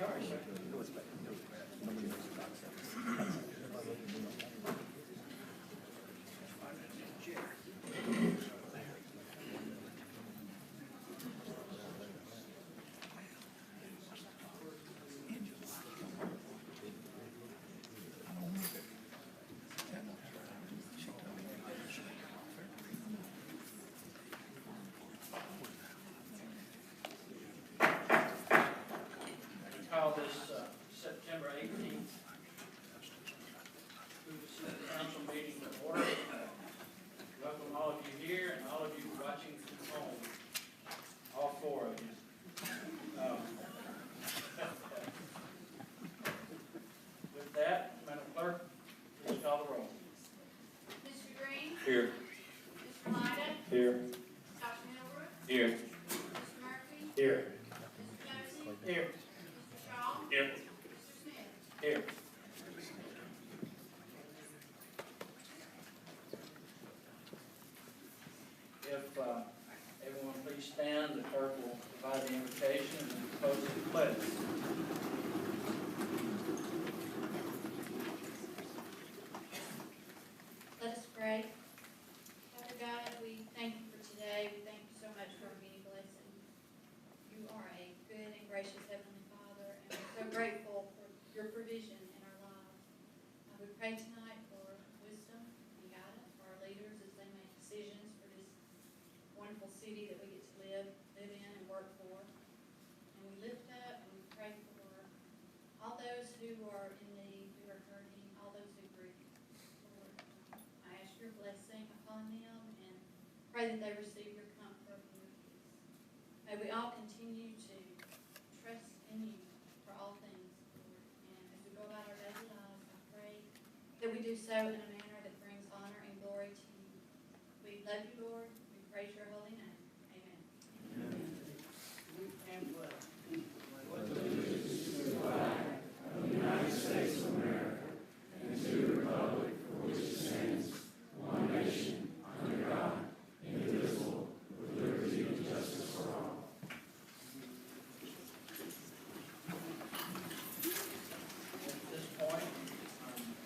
Sorry, sir. Call this September 18th Hoover City Council meeting to order. Welcome all of you here and all of you watching from home, all four of you. With that, Madam Clerk, please call the roll. Mr. Green? Here. Mr. Lyda? Here. Dr. Hoover? Here. Mr. Murphy? Here. Mr. Josie? Here. Mr. Shaw? Here. Mr. Smith? Here. If everyone please stand, the clerk will provide the invitation and close the pledge. Let us pray. Father God, we thank you for today. We thank you so much for our many blessings. You are a good and gracious Heavenly Father, and we're so grateful for your provision in our lives. We pray tonight for wisdom and guidance for our leaders as they make decisions for this wonderful city that we get to live in and work for. And we lift up and we pray for all those who are in need, who are hurting, all those who grieve. Lord, I ask your blessing upon them and pray that they receive your comfort and your peace. May we all continue to trust in you for all things, Lord. And as we go about our daily lives, I pray that we do so in a manner that brings honor and glory to you. We love you, Lord. We praise your holy name. Amen. And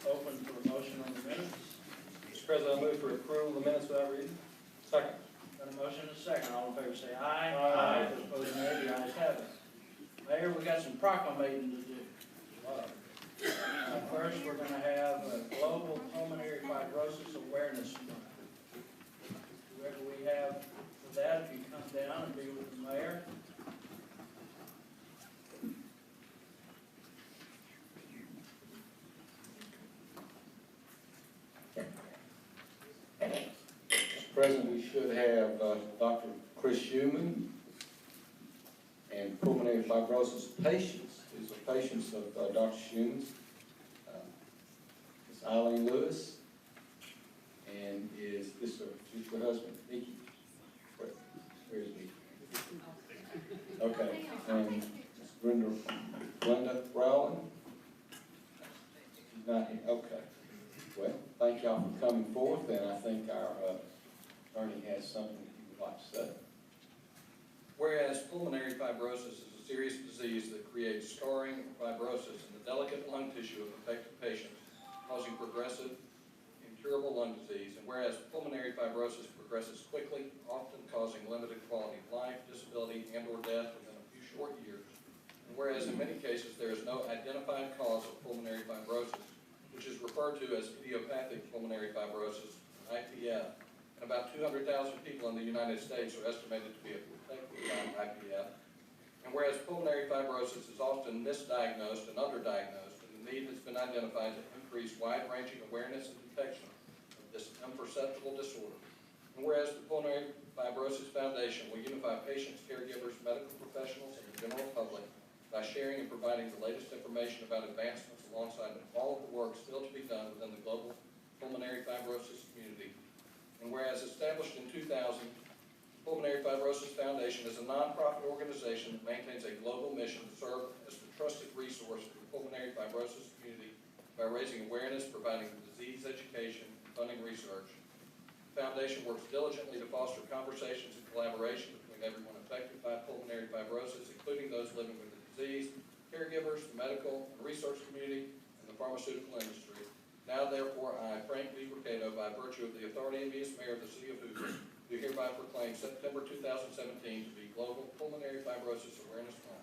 Open for a motion on the minutes. Mr. President, I move for approval of the minutes without reading. Second. Got a motion and a second. All in favor say aye. Aye. Those opposed, nay. The ayes have it. Mayor, we got some proclamating to do. First, we're going to have a Global Pulmonary Fibrosis Awareness Month. Whoever we have for that, if you come down and be with the mayor. Mr. President, we should have Dr. Chris Schumann and pulmonary fibrosis patients. These are patients of Dr. Schumann's. Ms. Eileen Lewis, and is this your husband, Nikki? Where's Nikki? Okay, and Ms. Glenda Rowland? She's not here, okay. Well, thank y'all for coming forth, and I think our attorney has something he would like to say. Whereas pulmonary fibrosis is a serious disease that creates scarring or fibrosis in the delicate lung tissue of affected patients, causing progressive, incurable lung disease, and whereas pulmonary fibrosis progresses quickly, often causing limited quality of life, disability, and or death within a few short years, and whereas in many cases there is no identified cause of pulmonary fibrosis, which is referred to as idiopathic pulmonary fibrosis, IPF, and about 200,000 people in the United States are estimated to be affected by IPF. And whereas pulmonary fibrosis is often misdiagnosed and underdiagnosed, and the need has been identified to increase wide-ranging awareness and detection of this imperceptible disorder. And whereas the Pulmonary Fibrosis Foundation will unify patients, caregivers, medical professionals, and the general public by sharing and providing the latest information about advancements alongside all of the work still to be done within the global pulmonary fibrosis community. And whereas established in 2000, the Pulmonary Fibrosis Foundation is a nonprofit organization that maintains a global mission to serve as the trusted resource for the pulmonary fibrosis community by raising awareness, providing disease education, and funding research. The Foundation works diligently to foster conversations and collaboration between everyone affected by pulmonary fibrosis, including those living with the disease, caregivers, the medical and research community, and the pharmaceutical industry. Now therefore, I, Frank V. Mercado, by virtue of the authority of me as mayor of the city of Hoover, do hereby proclaim September 2017 to be Global Pulmonary Fibrosis Awareness Month.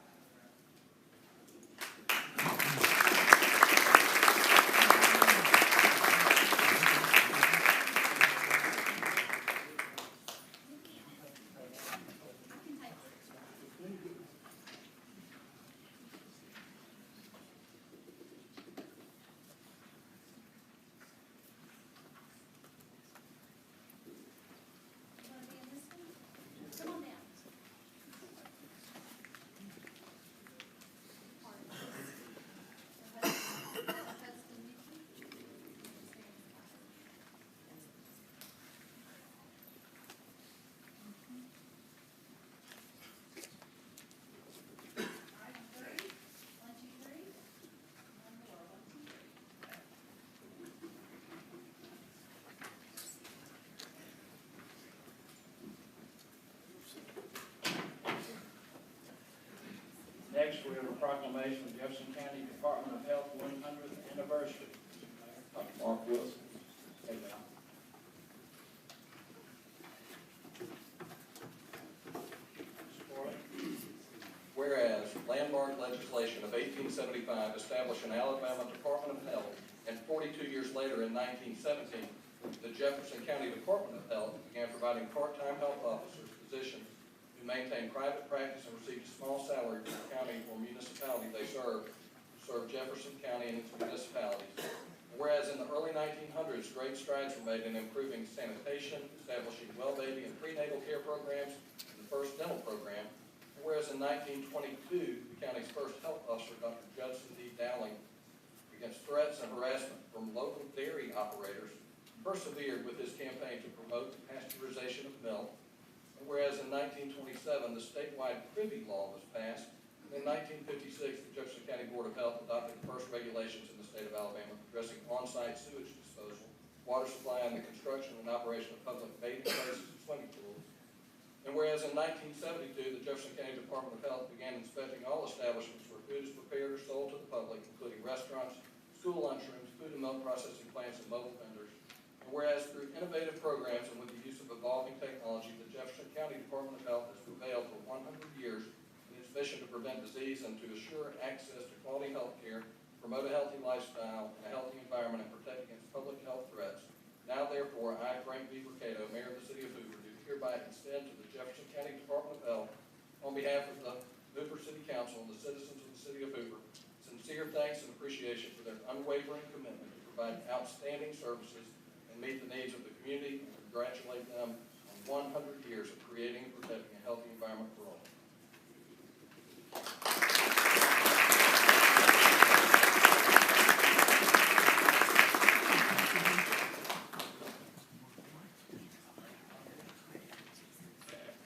Next, we have a proclamation of Jefferson County Department of Health 100th anniversary. Mr. Mayor. Dr. Mark Wilson. Hey, Val. Mr. Corley. Whereas landmark legislation of 1875 established an Alabama Department of Health, and 42 years later in 1917, the Jefferson County Department of Health began providing part-time health officers positions who maintain private practice and receive a small salary from the county or municipality they serve Jefferson County and its municipalities. Whereas in the early 1900s, great strides were made in improving sanitation, establishing well baby and prenatal care programs, and the first dental program. Whereas in 1922, the county's first health officer, Dr. Judson D. Dowling, against threats and harassment from local dairy operators, persevered with his campaign to promote the pasteurization of milk. And whereas in 1927, the statewide privy law was passed, and in 1956, the Jefferson County Board of Health adopted the first regulations in the state of Alabama addressing on-site sewage disposal, water supply, and the construction and operation of public bathing places and swimming pools. And whereas in 1972, the Jefferson County Department of Health began inspecting all establishments where food is prepared or sold to the public, including restaurants, school lunchrooms, food and milk processing plants, and mobile vendors. And whereas through innovative programs and with the use of evolving technology, the Jefferson County Department of Health has prevailed for 100 years in its mission to prevent disease and to assure access to quality health care, promote a healthy lifestyle, and a healthy environment, and protect against public health threats. Now therefore, I, Frank V. Mercado, Mayor of the City of Hoover, do hereby extend to the Jefferson County Department of Health, on behalf of the Hoover City Council and the citizens of the City of Hoover, sincere thanks and appreciation for their unwavering commitment to provide outstanding services and meet the needs of the community, and congratulate them on 100 years of creating and protecting a healthy environment for all.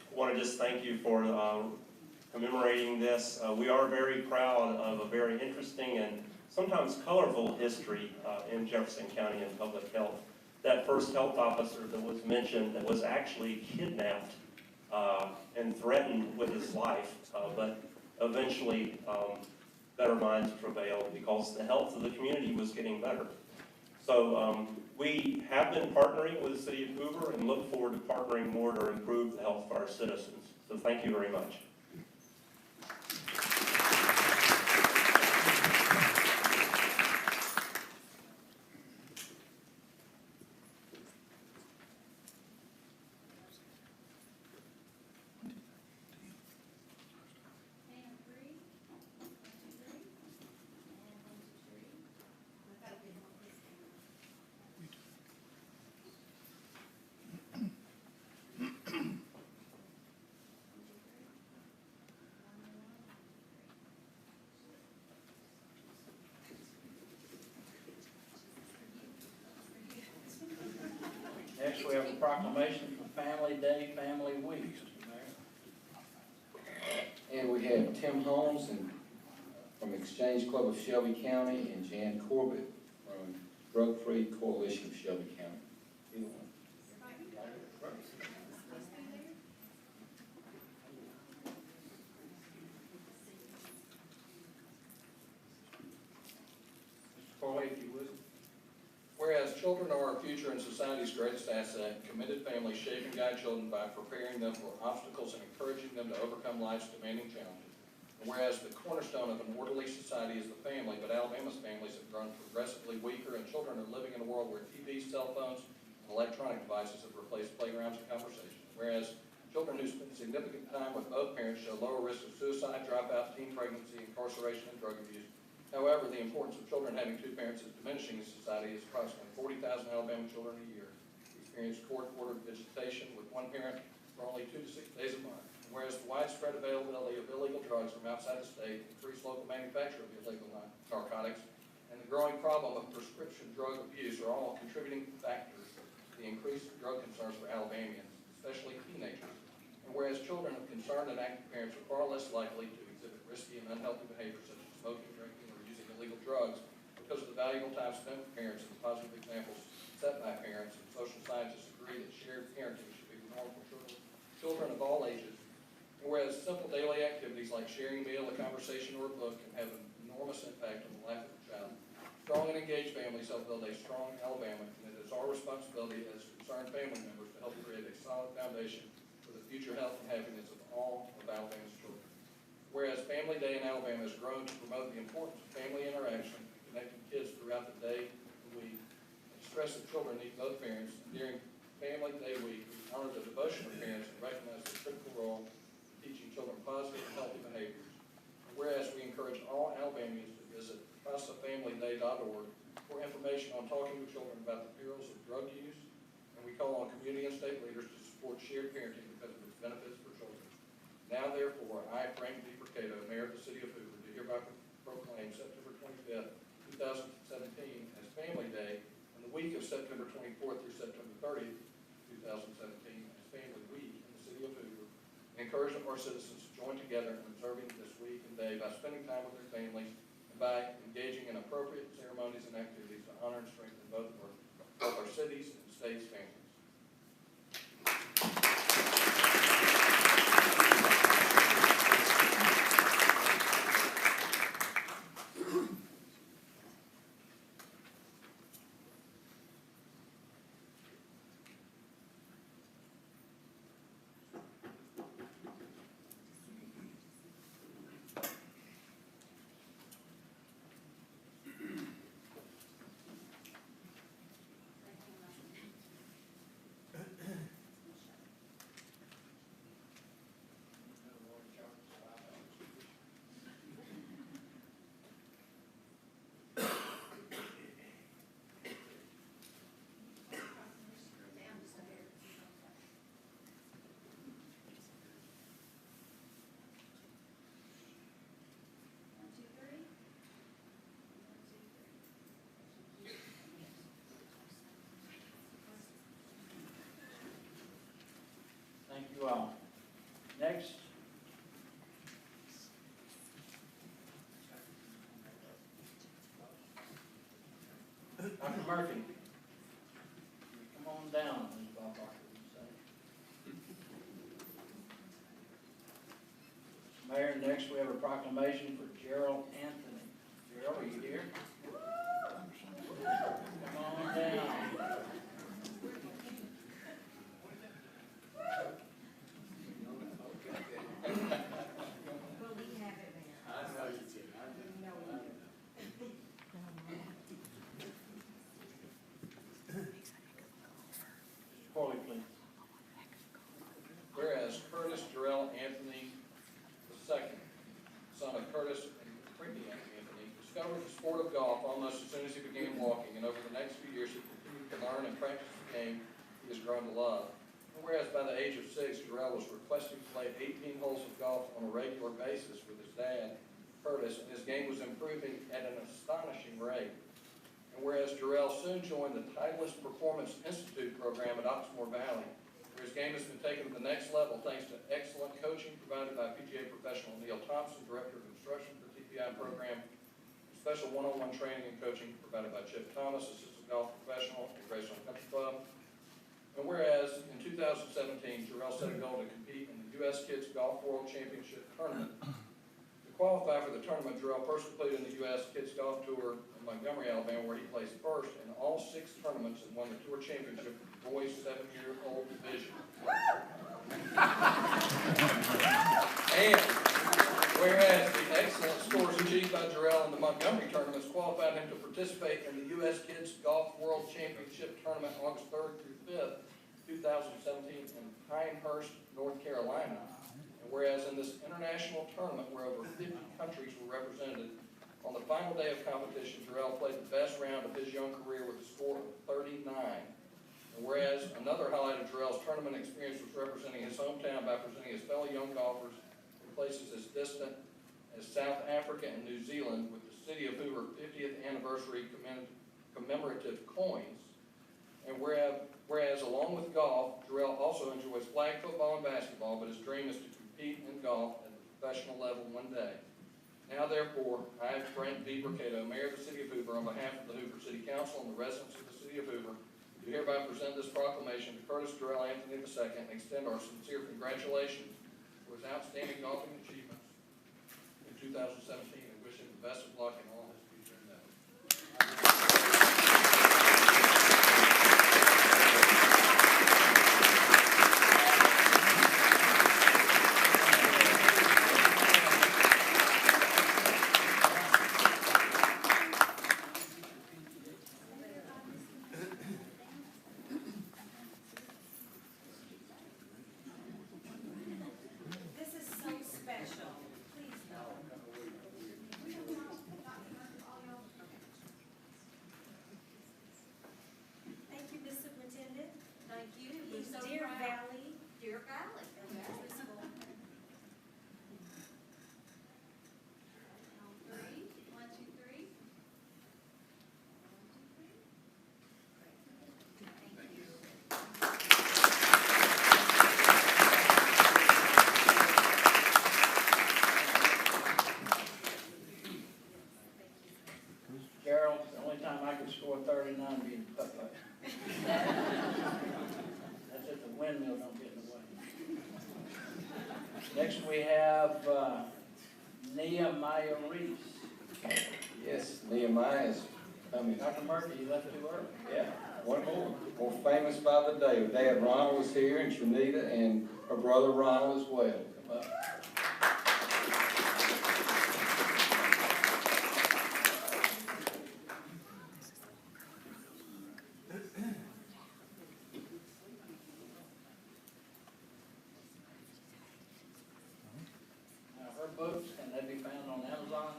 I want to just thank you for commemorating this. We are very proud of a very interesting and sometimes colorful history in Jefferson County in public health. That first health officer that was mentioned that was actually kidnapped and threatened with his life, but eventually better minds prevailed because the health of the community was getting better. So we have been partnering with the City of Hoover and look forward to partnering more to improve the health of our citizens. So thank you very much. Next, we have a proclamation for Family Day, Family Week, Mr. Mayor. And we have Tim Holmes from Exchange Club of Shelby County and Jan Corbett from Drug Free Coalition of Shelby County. Either one. children are our future and society's greatest asset, committed families shape and guide children by preparing them for obstacles and encouraging them to overcome life's demanding challenges. And whereas the cornerstone of an orderly society is the family, but Alabama's families have grown progressively weaker, and children are living in a world where TVs, cell phones, and electronic devices have replaced playgrounds and conversation. Whereas children who spend significant time with both parents show lower risk of suicide, dropout, teen pregnancy, incarceration, and drug abuse. However, the importance of children having two parents is diminishing in society, as approximately 40,000 Alabama children a year experience court-ordered visitation with one parent for only 2 to 6 days a month. Whereas the widespread availability of illegal drugs from outside the state, increased local manufacture of illegal narcotics, and the growing problem of prescription drug abuse are all contributing factors to the increased drug concerns for Alabamians, especially teenagers. And whereas children of concerned and active parents are far less likely to exhibit risky and unhealthy behaviors such as smoking, drinking, or using illegal drugs because of the valuable time spent with parents and the positive examples set by parents, and social scientists agree that shared parenting should be the norm for children of all ages. And whereas simple daily activities like sharing a meal, a conversation, or a book can have an enormous impact on the life of a child, strong and engaged families help build a strong Alabama, and it is our responsibility as concerned family members to help create a solid foundation for the future health and happiness of all of Alabama's children. Whereas Family Day in Alabama has grown to promote the importance of family interaction and connecting kids throughout the day and the week, and stress that children need both parents, and during Family Day week, we honor the devotion of parents and recognize the critical role in teaching children positive and healthy behaviors. And whereas we encourage all Alabamians to visit CasaFamilyDay.org for information on talking with children about the perils of drug use, and we call on community and state leaders to support shared parenting because of its benefits for children. Now, therefore, I, Frank D. Mercado, Mayor of the City of Hoover, do hereby proclaim September 25th, 2017 as Family Day, and the week of September 24th through September 30th, 2017 as Family Week in the City of Hoover, and encourage our citizens to join together in observing this week and day by spending time with their families and by engaging in appropriate ceremonies and activities to honor and strengthen both our cities and states' families. Thank you all. Next. Dr. Murphy. Come on down, Ms. Bob Barker, would you say? Mayor, next we have a proclamation for Gerald Anthony. Gerald, are you here? Come on down. Corley, please. Whereas Curtis Jarrell Anthony II, son of Curtis and Brittany Anthony, discovered the sport of golf almost as soon as he began walking, and over the next few years he continued to learn and practice the game he has grown to love. And whereas by the age of 6, Jarrell was requesting to play 18 holes of golf on a regular basis with his dad, Curtis, and his game was improving at an astonishing rate. And whereas Jarrell soon joined the Titleist Performance Institute program at Oxmoor Valley, where his game has been taken to the next level thanks to excellent coaching provided by PGA professional Neil Thompson, Director of Instruction for the TPI program, special one-on-one training and coaching provided by Chip Thomas, Assistant Golf Professional at Graceland Country Club. And whereas in 2017, Jarrell set a goal to compete in the U.S. Kids Golf World Championship Tournament. To qualify for the tournament, Jarrell first completed in the U.S. Kids Golf Tour in Montgomery, Alabama, where he placed first in all 6 tournaments and won the tour championship boys 7-year-old division. And whereas the excellent scores achieved by Jarrell in the Montgomery tournaments qualified him to participate in the U.S. Kids Golf World Championship Tournament August 3rd through 5th, 2017 in Pinehurst, North Carolina. And whereas in this international tournament where over 50 countries were represented, on the final day of competition, Jarrell played the best round of his young career with a score of 39. And whereas another highlight of Jarrell's tournament experience was representing his hometown by presenting his fellow young golfers in places as distant as South Africa and New Zealand with the City of Hoover 50th anniversary commemorative coins. And whereas along with golf, Jarrell also enjoys flag football and basketball, but his dream is to compete in golf at the professional level one day. Now therefore, I, Frank D. Burcato, Mayor of the City of Hoover, on behalf of the Hoover City Council and the residents of the City of Hoover, do hereby present this proclamation to Curtis Jarrell Anthony II and extend our sincere congratulations for his outstanding golfing achievements in 2017 and wish him the best of luck in all his future endeavors. This is so special. Please know. Thank you, Ms. Superintendent. Thank you. We're so Deer proud. Valley. Deer Valley. Elementary School. On 3, 1, 2, 3. Thank you. Gerald, the only time I could score 39 being putt putt. That's if the windmill don't get in the way. Next we have Nehemiah Reese. Yes, Nehemiah is coming. Dr. Murphy, you left too early. Yeah, one more famous by the day. Her dad Ronald was here, and Shanita, and her brother Ronald as well. Come up. Now, her books, can they be found on Amazon?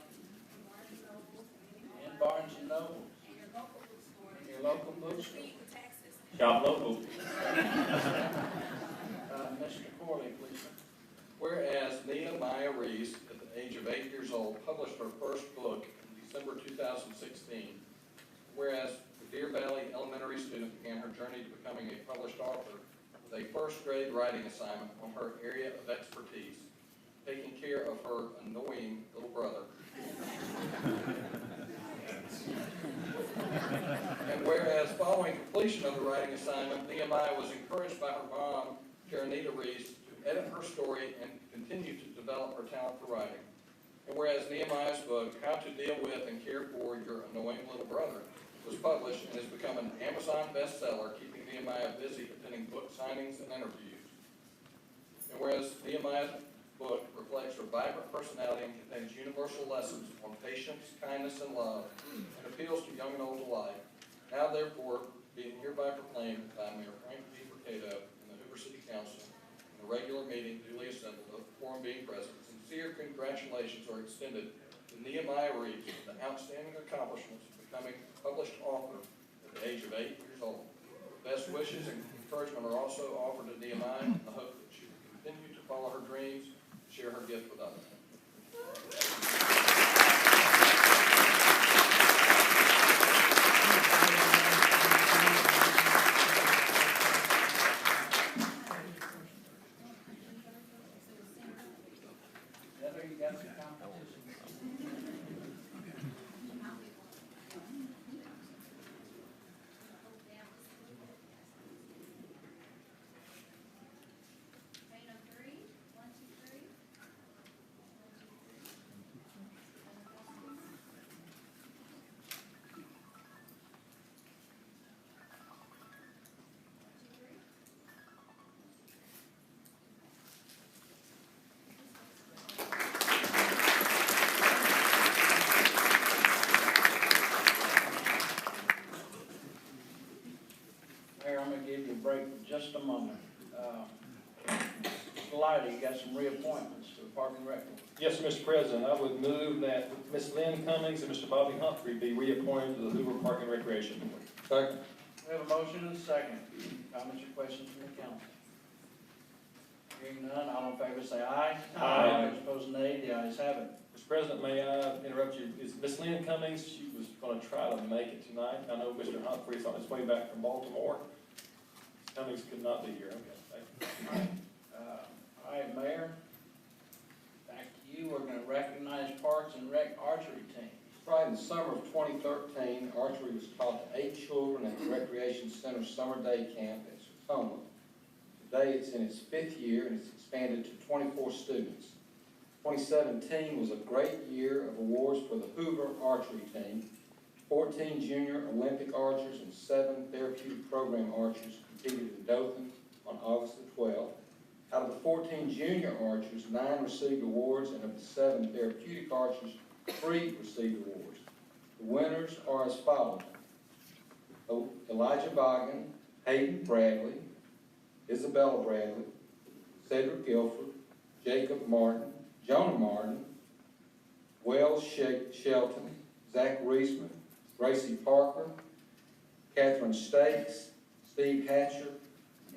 And Barnes and Noble? In your local bookstore? Shop local. Mr. Corley, please. Whereas Nehemiah Reese, at the age of 8 years old, published her first book in December 2016. Whereas the Deer Valley elementary student began her journey to becoming a published author with a first grade writing assignment on her area of expertise, taking care of her annoying little brother. And whereas following completion of the writing assignment, Nehemiah was encouraged by her mom, Karenita Reese, to edit her story and continue to develop her talent for writing. And whereas Nehemiah's book, How to Deal with and Care for Your Annoying Little Brother, was published and has become an Amazon bestseller, keeping Nehemiah busy attending book signings and interviews. And whereas Nehemiah's book reflects her vibrant personality and contains universal lessons on patience, kindness, and love, and appeals to young and old alike. Now therefore, being hereby proclaimed by Mayor Frank D. Burcato and the Hoover City Council, in a regular meeting duly assembled, of the quorum being present, sincere congratulations are extended to Nehemiah Reese for the outstanding accomplishments of becoming a published author at the age of 8 years old. Best wishes and encouragement are also offered to Nehemiah in the hope that she will continue to follow her dreams and share her gift with others. Heather, you got some competition? Okay, on 3, 1, 2, 3. Park and Rec Board. Yes, Mr. President, I would move that Ms. Lynn Cummings and Mr. Bobby Humphrey be reappointed to the Hoover Park and Recreation Board. Second. We have a motion and a second. Comments or questions from the council? Hearing none, all in favor say aye. Aye. Those opposed, nay. The ayes have it. Mr. President, may I interrupt you? Is Ms. Lynn Cummings, she was going to try to make it tonight. I know Mr. Humphrey's on his way back from Baltimore. Cummings could not be here. Okay, thank you. All right, Mayor, back to you. We're gonna recognize Parks and Rec archery team. Right, in the summer of 2013, archery was taught to 8 children at the Recreation Center Summer Day Camp in Sertoma. Today, it's in its 5th year and it's expanded to 24 students. 2017 was a great year of awards for the Hoover archery team. 14 junior Olympic archers and 7 therapeutic program archers competed in Dothan on August the 12th. Out of the 14 junior archers, 9 received awards, and of the 7 therapeutic archers, 3 received awards. The winners are as follows: Elijah Bogan, Hayden Bradley, Isabella Bradley, Cedric Guilford, Jacob Martin, Jonah Martin, Wells Shelton, Zach Reisman, Gracie Parker, Catherine Stakes, Steve Hatcher,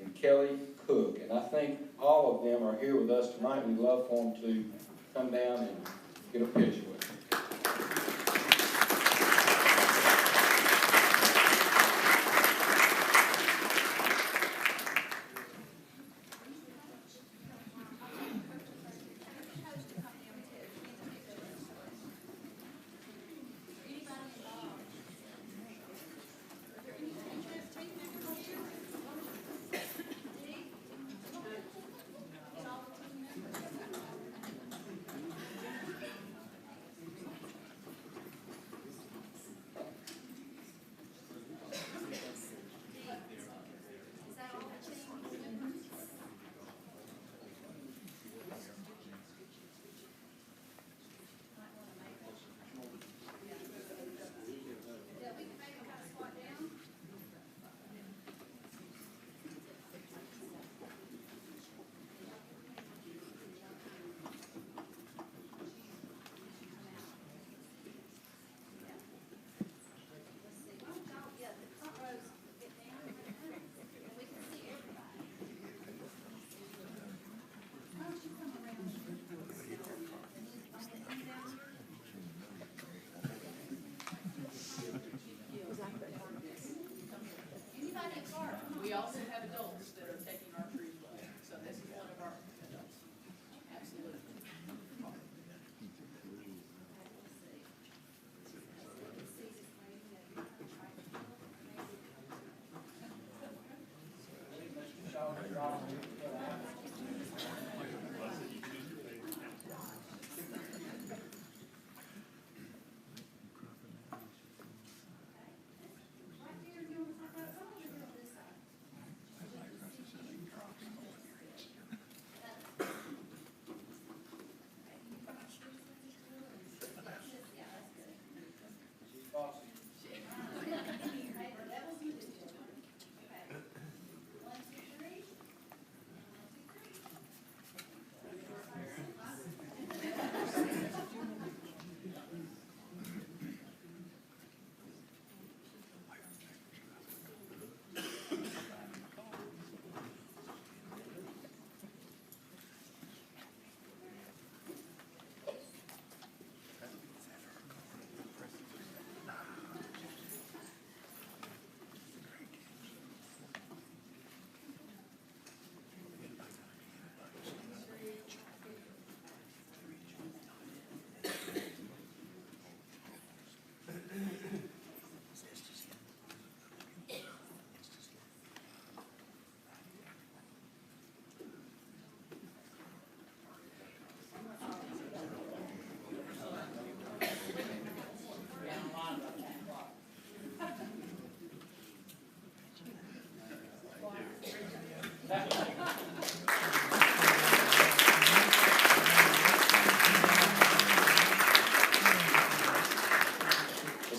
and Kelly Cook. And I think all of them are here with us tonight. We'd love for them to come down and get a picture with them. We also have adults that are taking archery as well, so this is one of our adults. Absolutely.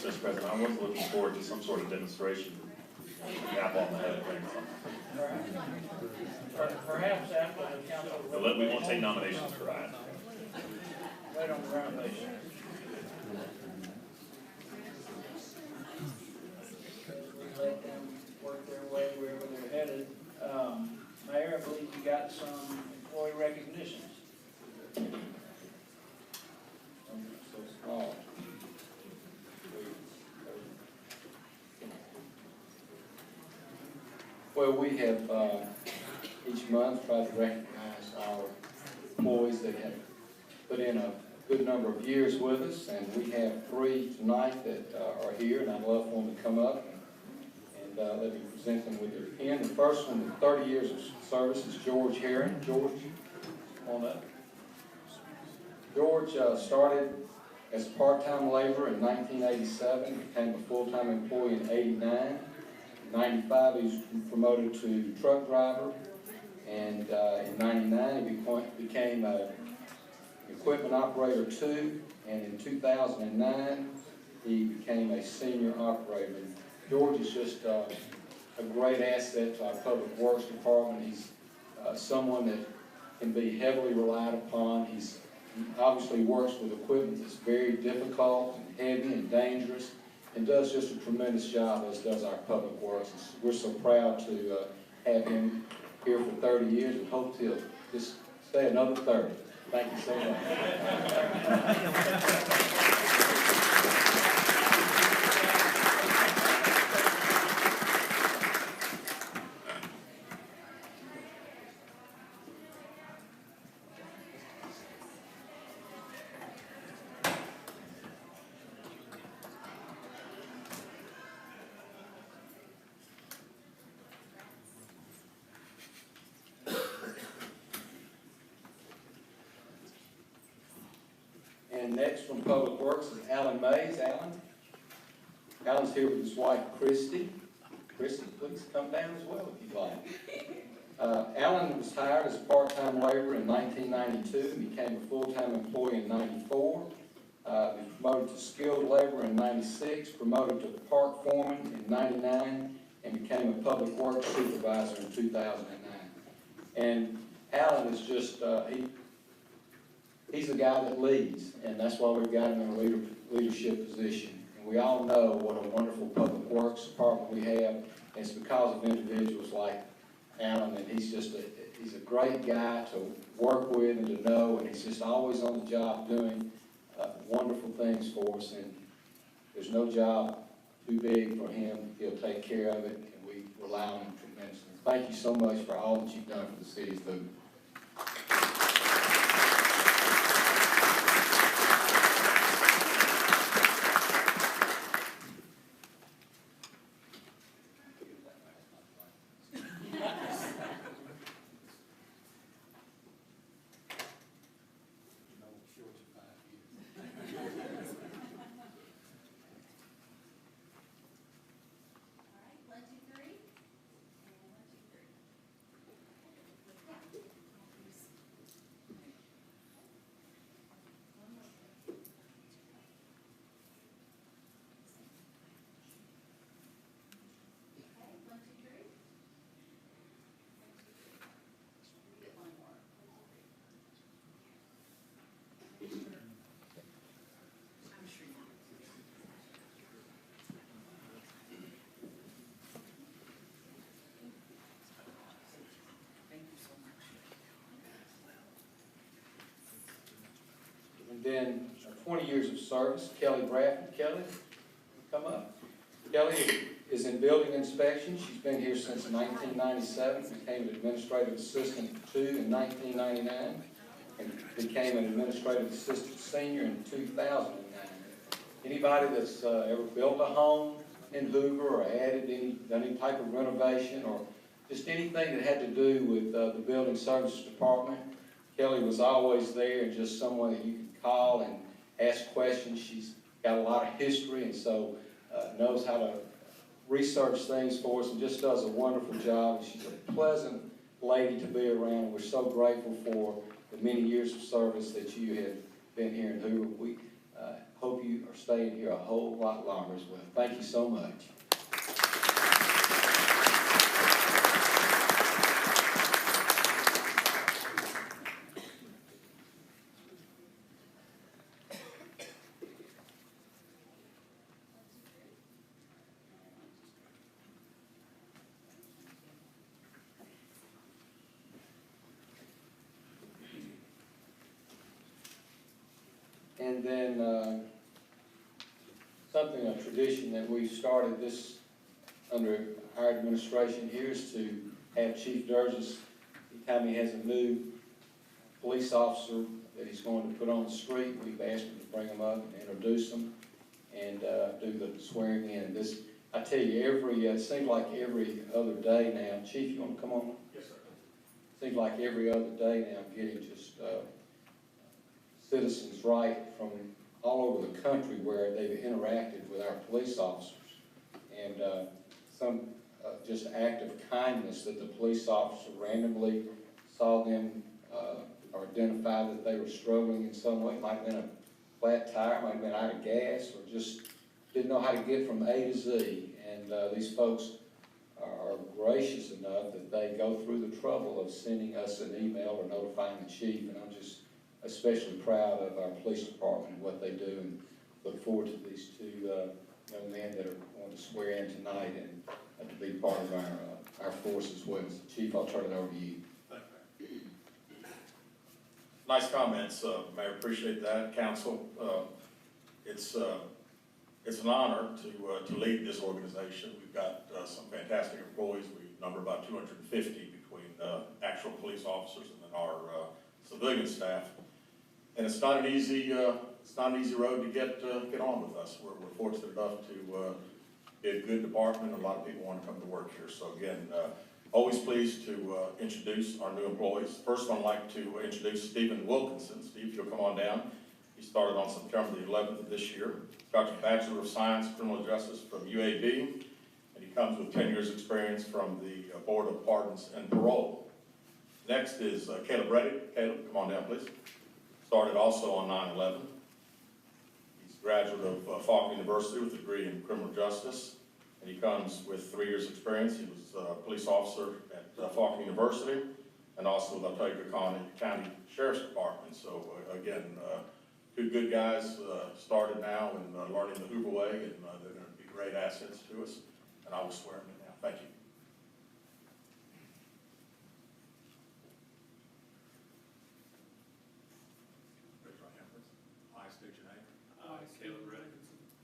Mr. President, I was looking forward to some sort of demonstration, tap on the head thing. Perhaps after the council. But we won't take nominations for that. Wait on the renovation. Let them work their way wherever they're headed. Mayor, I believe you got some employee recognitions. So small. Well, we have, each month tried to recognize our employees that have put in a good number of years with us, and we have 3 tonight that are here, and I'd love for them to come up and let me present them with their pen. The first one with 30 years of service is George Herring. George, come on up. George started as a part-time laborer in 1987, became a full-time employee in 89. In 95, he was promoted to truck driver, and in 99, he became an equipment operator 2, and in 2009, he became a senior operator. George is just a great asset to our Public Works Department. He's someone that can be heavily relied upon. He obviously works with equipment that's very difficult and heavy and dangerous, and does just a tremendous job, as does our Public Works. We're so proud to have him here for 30 years, and hope he'll just stay another 30. Thank you so much. And next from Public Works is Alan Mays. Alan's here with his wife, Christy. Christy, please come down as well if you'd like. Alan was hired as a part-time laborer in 1992, and became a full-time employee in 94. He promoted to skilled laborer in 96, promoted to park foreman in 99, and became a Public Works supervisor in 2009. And Alan is just, he's a guy that leads, and that's why we've got him in a leadership position. And we all know what a wonderful Public Works department we have, and it's because of individuals like Alan, and he's a great guy to work with and to know, and he's just always on the job doing wonderful things for us, and there's no job too big for him. He'll take care of it, and we rely on him tremendously. Thank you so much for all that you've done for the city of Hoover. And then 20 years of service, Kelly Bradford. Kelly, come up. Kelly is in building inspection. She's been here since 1997, became an administrative assistant 2 in 1999, and became an administrative assistant senior in 2009. Anybody that's ever built a home in Hoover or done any type of renovation or just anything that had to do with the building services department, Kelly was always there, and just someone that you could call and ask questions. She's got a lot of history, and so knows how to research things for us, and just does a wonderful job. She's a pleasant lady to be around. We're so grateful for the many years of service that you have been here in Hoover. We hope you are staying here a whole lot longer as well. Thank you so much. And then, something, a tradition that we started this under our administration here is to have Chief Durgis, anytime he has a new police officer that he's going to put on the street, we've asked him to bring them up and introduce them and do the swearing in. This, I tell you, it seems like every other day now. Chief, you want to come on? Yes, sir. Seems like every other day now, I'm getting just citizens right from all over the country where they've interacted with our police officers. And some just act of kindness that the police officer randomly saw them or identified that they were struggling in some way. It might have been a flat tire, might have been out of gas, or just didn't know how to get from A to Z. And these folks are gracious enough that they go through the trouble of sending us an email or notifying the chief. And I'm just especially proud of our police department and what they do, and look forward to these two young men that are going to swear in tonight and to be part of our force as well. So, Chief, I'll turn it over to you. Thank you, Mayor. Nice comments, Mayor, appreciate that. Council, it's an honor to lead this organization. We've got some fantastic employees. We number about 250 between actual police officers and then our civilian staff. And it's not an easy road to get on with us. We're fortunate enough to be a good department. A lot of people want to come to work here. So again, always pleased to introduce our new employees. First, I'd like to introduce Stephen Wilkinson. Steve, if you'll come on down. He started on September the 11th of this year. Got a Bachelor of Science Criminal Justice from UAB, and he comes with 10 years experience from the Board of Pardons and Parole. Next is Caleb Reddick. Caleb, come on down, please. Started also on 9/11. He's a graduate of Faulkner University with a degree in criminal justice, and he comes with 3 years experience. He was a police officer at Faulkner University and also with the Otay County Sheriff's Department. So again, two good guys started now and learning the Hoover way, and they're going to be great assets to us, and I will swear them in now. Thank you. Raise your right hand, please. I state your name. I, Caleb Reddick,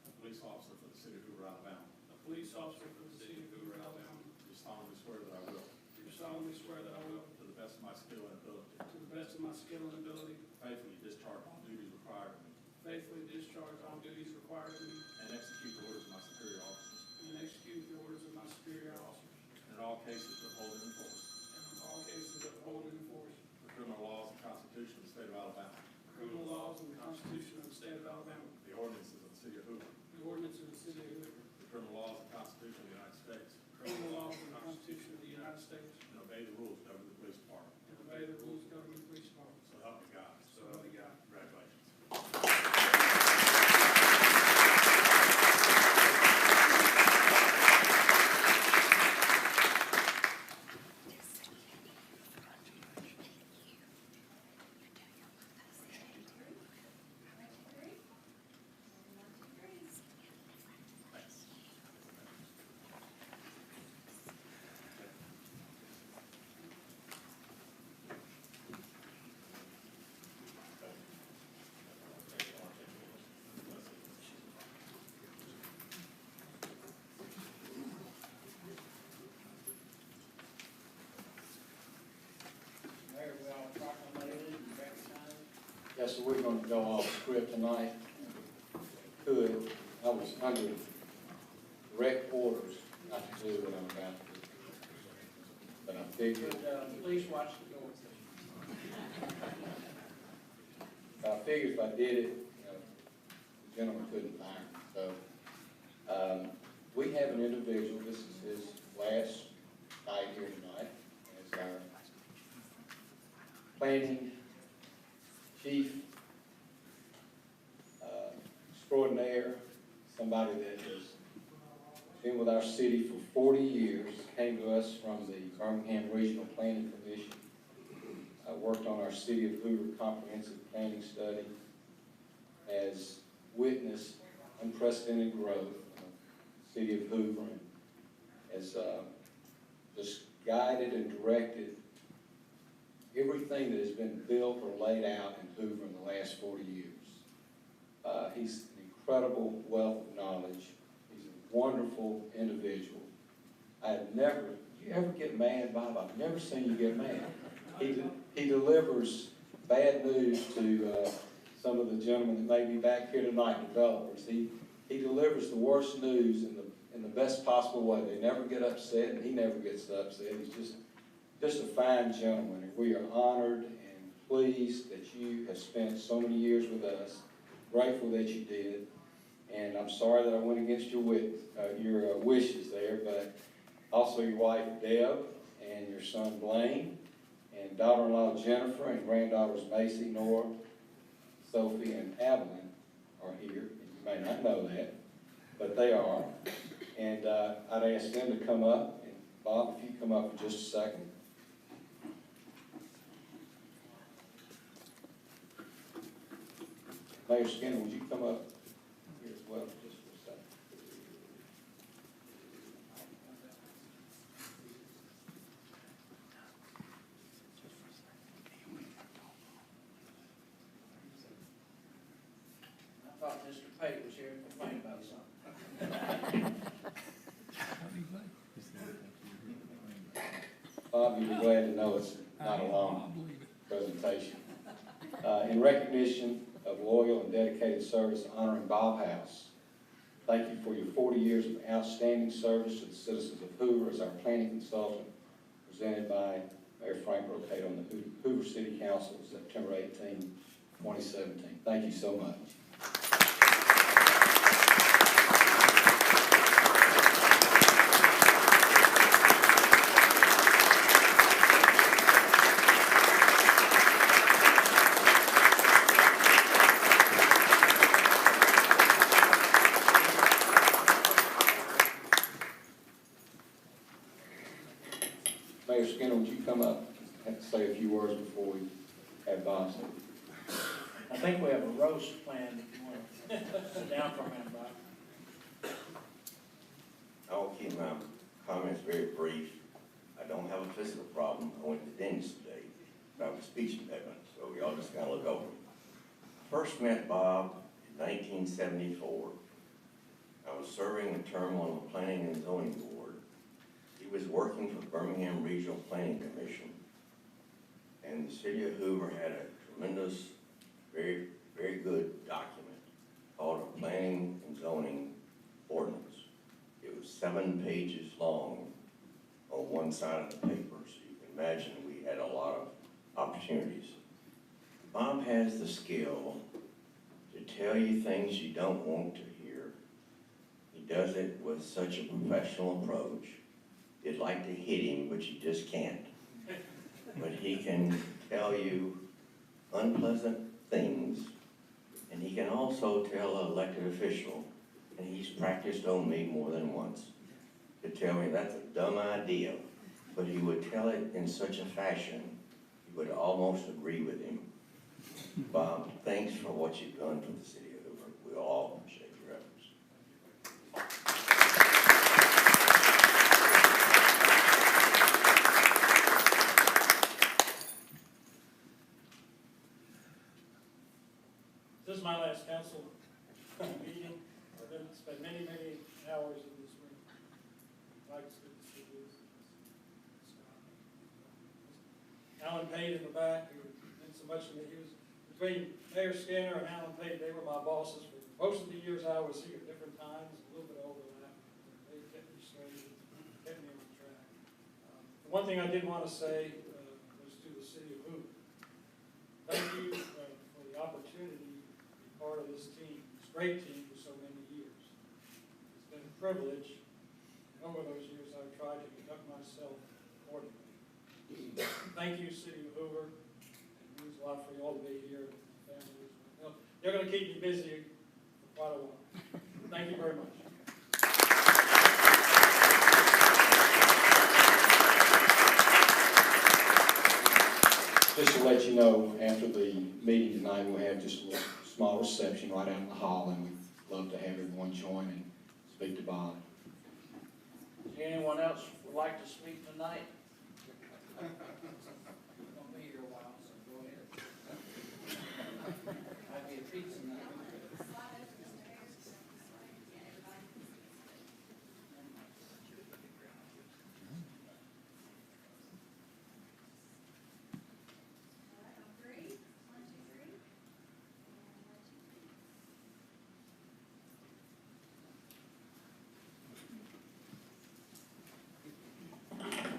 A police officer for the city of Hoover, Alabama. a police officer for the city of Hoover, Alabama, Do solemnly swear that I will, do solemnly swear that I will, to the best of my skill and ability, to the best of my skill and ability, faithfully discharge all duties required of me, faithfully discharge all duties required of me, and execute the orders of my superior officers, and execute the orders of my superior officers, and in all cases uphold and enforce and in all cases uphold and enforce the criminal laws and constitution of the state of Alabama, the criminal laws and the Constitution of the state of Alabama, the ordinances of the city of Hoover, the ordinance of the city of Hoover, the criminal laws and constitution of the United States, the criminal laws and the Constitution of the United States, and obey the rules governing the police department. and obey the rules governing the police department. So help me God. So help me God. Congratulations. Mayor, we all proclamated and recognized. Yes, so we're going to go off script tonight. Could, I was under direct orders not to do what I'm about to do. But I figured, Please watch the door. if I did it, the gentleman couldn't fire me. So, we have an individual, this is his last night here tonight, as our planning chief extraordinaire, somebody that has been with our city for 40 years, came to us from the Birmingham Regional Planning Commission, worked on our City of Hoover comprehensive planning study, has witnessed unprecedented growth of the City of Hoover, and has just guided and directed everything that has been built or laid out in Hoover in the last 40 years. He's an incredible wealth of knowledge. He's a wonderful individual. You ever get mad, Bob? I've never seen you get mad. He delivers bad news to some of the gentlemen that may be back here tonight, developers. He delivers the worst news in the best possible way. They never get upset, and he never gets upset. He's just a fine gentleman, and we are honored and pleased that you have spent so many years with us. Grateful that you did, and I'm sorry that I went against your wishes there, but also your wife Deb and your son Blaine and daughter-in-law Jennifer and granddaughters Macy, Nora, Sophie, and Evelyn are here. You may not know that, but they are. And I'd ask them to come up. And Bob, if you come up for just a second. Mayor Skinner, would you come up here as well, just for a second? I thought Mr. Pate was here to complain about something. Bob, you'll be glad to know it's not a long presentation. In recognition of loyal and dedicated service honoring Bob House, thank you for your 40 years of outstanding service to the citizens of Hoover as our planning consultant, presented by Mayor Frank Rocade on the Hoover City Council, September 18, 2017. Thank you so much. Mayor Skinner, would you come up and say a few words before we have Bob say? I think we have a roast planned if you want to sit down for a minute, Bob. I'll keep my comments very brief. I don't have a physical problem. I went to the dentist today, but I have a speech impediment, so y'all just kind of look over me. First met Bob in 1974. I was serving a term on the Planning and Zoning Board. He was working for the Birmingham Regional Planning Commission, and the city of Hoover had a tremendous, very, very good document called a Planning and Zoning Ordinance. It was 7 pages long on one side of the paper, so you can imagine we had a lot of opportunities. Bob has the skill to tell you things you don't want to hear. He does it with such a professional approach. You'd like to hit him, but you just can't. But he can tell you unpleasant things, and he can also tell an elected official, and he's practiced on me more than once, to tell me that's a dumb idea, but he would tell it in such a fashion, you would almost agree with him. Bob, thanks for what you've done for the city of Hoover. We all appreciate your efforts. This is my last council meeting. I've been, spent many, many hours in this room. Like it's good to see you. Alan Pate in the back, who meant so much to me. He was between Mayor Skinner and Alan Pate. They were my bosses for most of the years I was here at different times, a little bit overlap. They kept me straight, kept me on track. The one thing I did want to say was to the city of Hoover. Thank you for the opportunity part of this team, this great team for so many years. It's been a privilege, and over those years I've tried to conduct myself accordingly. Thank you, City of Hoover. It means a lot for you all to be here, and families. They're going to keep you busy for quite a while. Thank you very much. Just to let you know, after the meeting tonight, we'll have just a little small reception right out in the hall, and we'd love to have everyone join and speak to Bob. Does anyone else would like to speak tonight? I'm gonna be here a while, so go ahead. Might be a pizza night.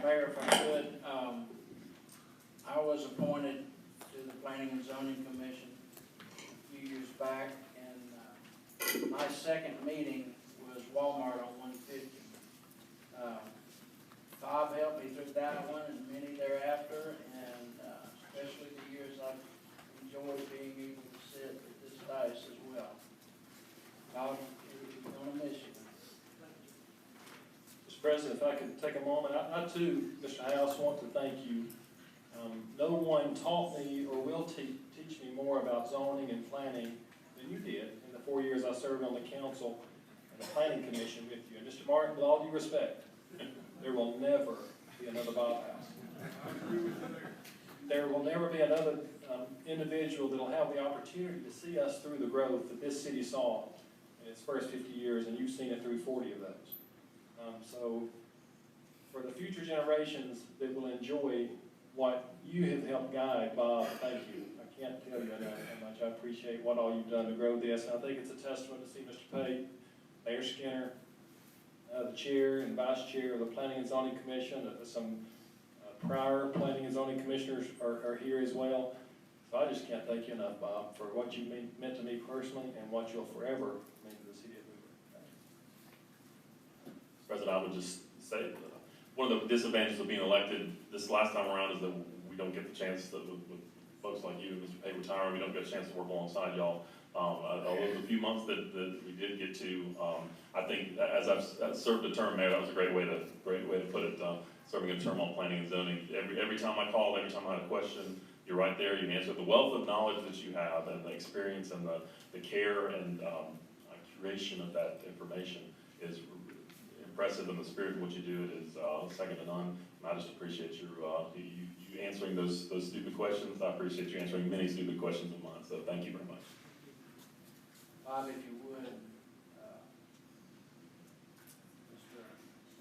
Mayor, if I could, I was appointed to the Planning and Zoning Commission a few years back, and my second meeting was Walmart on 150. Bob helped me through that one and many thereafter, and especially the years I've enjoyed being able to sit at this dais as well. Bob, we're gonna miss you. Mr. President, if I could take a moment, I too, Mr. House, want to thank you. No one taught me or will teach me more about zoning and planning than you did in the 4 years I served on the council and the planning commission with you. And Mr. Martin, with all due respect, there will never be another Bob House. There will never be another individual that will have the opportunity to see us through the growth that this city saw in its first 50 years, and you've seen it through 40 of those. So for the future generations that will enjoy what you have helped guide, Bob, thank you. I can't tell you enough how much I appreciate what all you've done to grow this. And I think it's a testament to see Mr. Pate, Mayor Skinner, the chair and vice chair of the Planning and Zoning Commission, some prior Planning and Zoning Commissioners are here as well. So I just can't thank you enough, Bob, for what you meant to me personally and what you'll forever mean to the city of Hoover. President, I would just say, one of the disadvantages of being elected this last time around is that we don't get the chance to, with folks like you and Mr. Pate retiring, we don't get a chance to work alongside y'all. Over the few months that we did get to, I think as I've served a term mayor, that was a great way to put it. Serving a term on planning and zoning, every time I called, every time I had a question, you're right there. You can answer. The wealth of knowledge that you have, and the experience, and the care and curation of that information is impressive, and the spirit of what you do is second to none. And I just appreciate you answering those stupid questions. I appreciate you answering many stupid questions of mine. So thank you very much. Bob, if you would, Mr.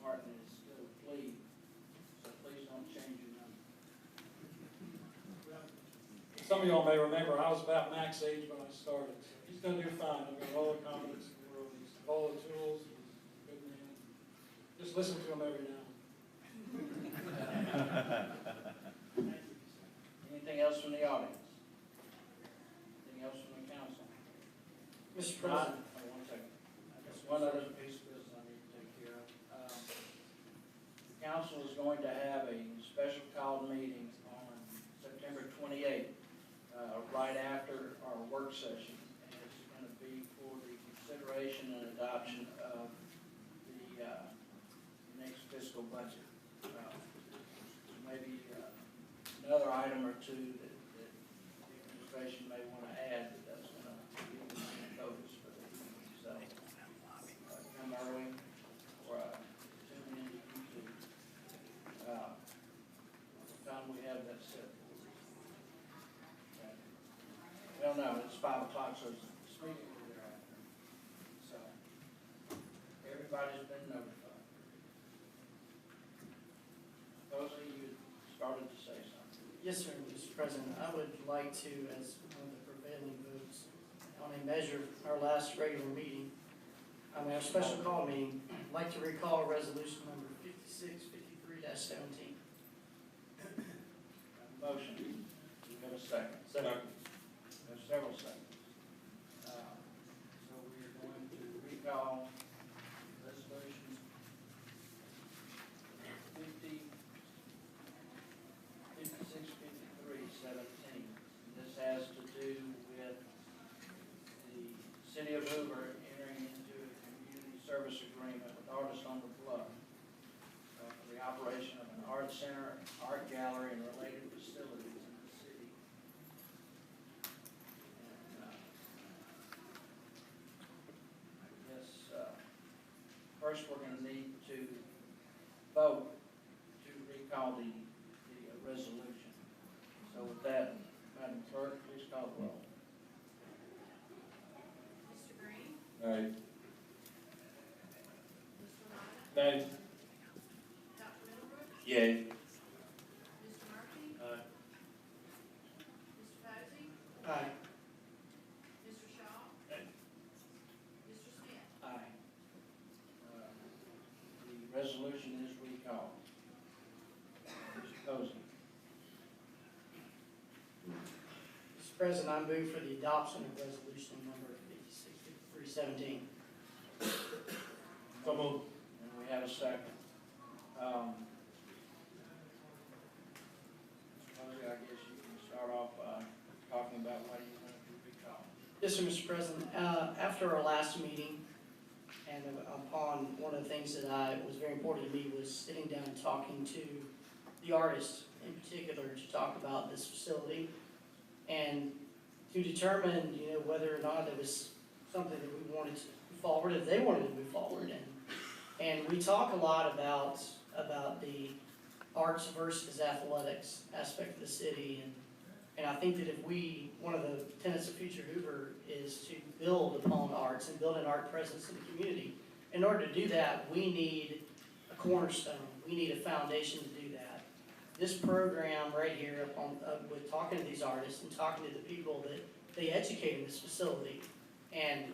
Martin is still a plea, so please don't change your number. Some of y'all may remember, I was about Mac's age when I started, so he's gonna do fine. I've got all the confidence in the world. He's all the tools, he's a good man. Just listen to him every now and then. Anything else from the audience? Anything else from the council? Mr. President. One second. Just one other piece of business I need to take care of. The council is going to have a special call meeting on September 28th, right after our work session. And it's going to be for the consideration and adoption of the next fiscal budget. Maybe another item or two that the administration may want to add, but that's going to give them notice for the evening. So come early or tune in to YouTube. What time we have that set? Okay. Well, no, it's 5 o'clock, so it's meeting will be thereafter. So everybody's been notified. Rosie, you started to say something. Yes, sir, Mr. President. I would like to, as one of the prevailing votes on a measure, our last regular meeting, our special call meeting, I'd like to recall resolution number 5653-17. Motion. Do we have a second? Second. There's several seconds. So we're going to recall resolutions 5653-17. This has to do with the city of Hoover entering into a community service agreement with Artists on the Bluff for the operation of an art center, art gallery, and related facilities in the city. And I guess first we're going to need to vote to recall the resolution. So with that, Madam Clerk, please call the roll. Mr. Green? Aye. Mr. Martin? Nay. Dr. Middlebrooks? Yay. Mr. Murphy? Aye. Mr. Posey? Aye. Mr. Shaw? Aye. Mr. Smith? Aye. The resolution is recalled. President, I move for the adoption of resolution number 5317. So moved. And we have a second. Mosey, I guess you can start off talking about why you want to be called. Yes, sir, Mr. President. After our last meeting, and upon one of the things that was very important to me was sitting down and talking to the artist in particular to talk about this facility and to determine, whether or not it was something that we wanted to move forward, if they wanted to move forward. And we talk a lot about the arts versus athletics aspect of the city. And I think that one of the tenets of Future Hoover is to build upon arts and build an art presence in the community. In order to do that, we need a cornerstone. We need a foundation to do that. This program right here, with talking to these artists and talking to the people that they educate in this facility, and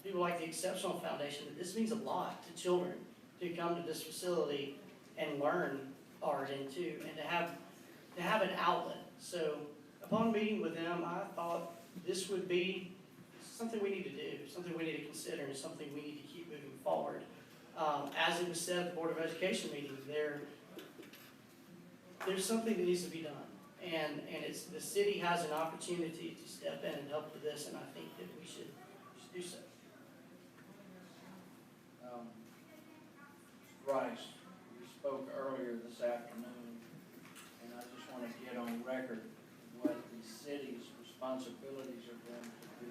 people like the Exceptional Foundation, that this means a lot to children to come to this facility and learn art and to have an outlet. So upon meeting with them, I thought this would be something we need to do, something we need to consider, and something we need to keep moving forward. As it was said at the Board of Education meeting, there's something that needs to be done. And the city has an opportunity to step in and help with this, and I think that we should do so. Bryce, you spoke earlier this afternoon, and I just want to get on record what the city's responsibilities are going to be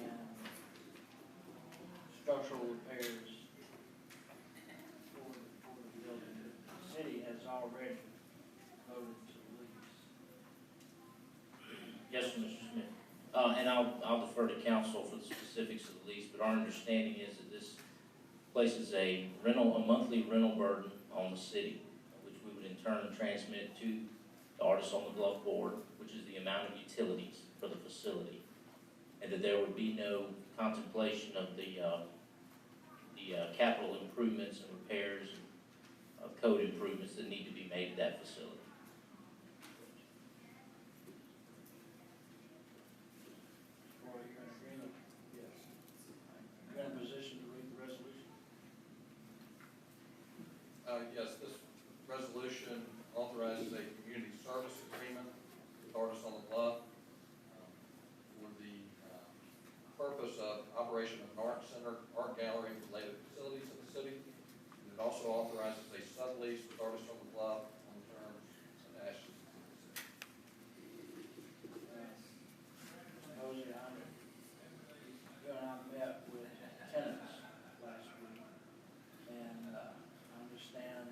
in structural repairs for the building. The city has already voted to lease. Yes, Mr. Smith. And I'll defer to council for the specifics of the lease, but our understanding is that this places a monthly rental burden on the city, which we would in turn transmit to the artists on the Bluff Board, which is the amount of utilities for the facility, and that there would be no contemplation of the capital improvements and repairs and code improvements that need to be made at that facility. Or are you in agreement? Yes. You're in a position to read the resolution? Yes, this resolution authorizes a community service agreement with Artists on the Bluff for the purpose of operation of an art center, art gallery, and related facilities in the city. And it also authorizes a sublease with Artists on the Bluff on the terms attached to the city. Mosey, you and I met with tenants last week, and I understand,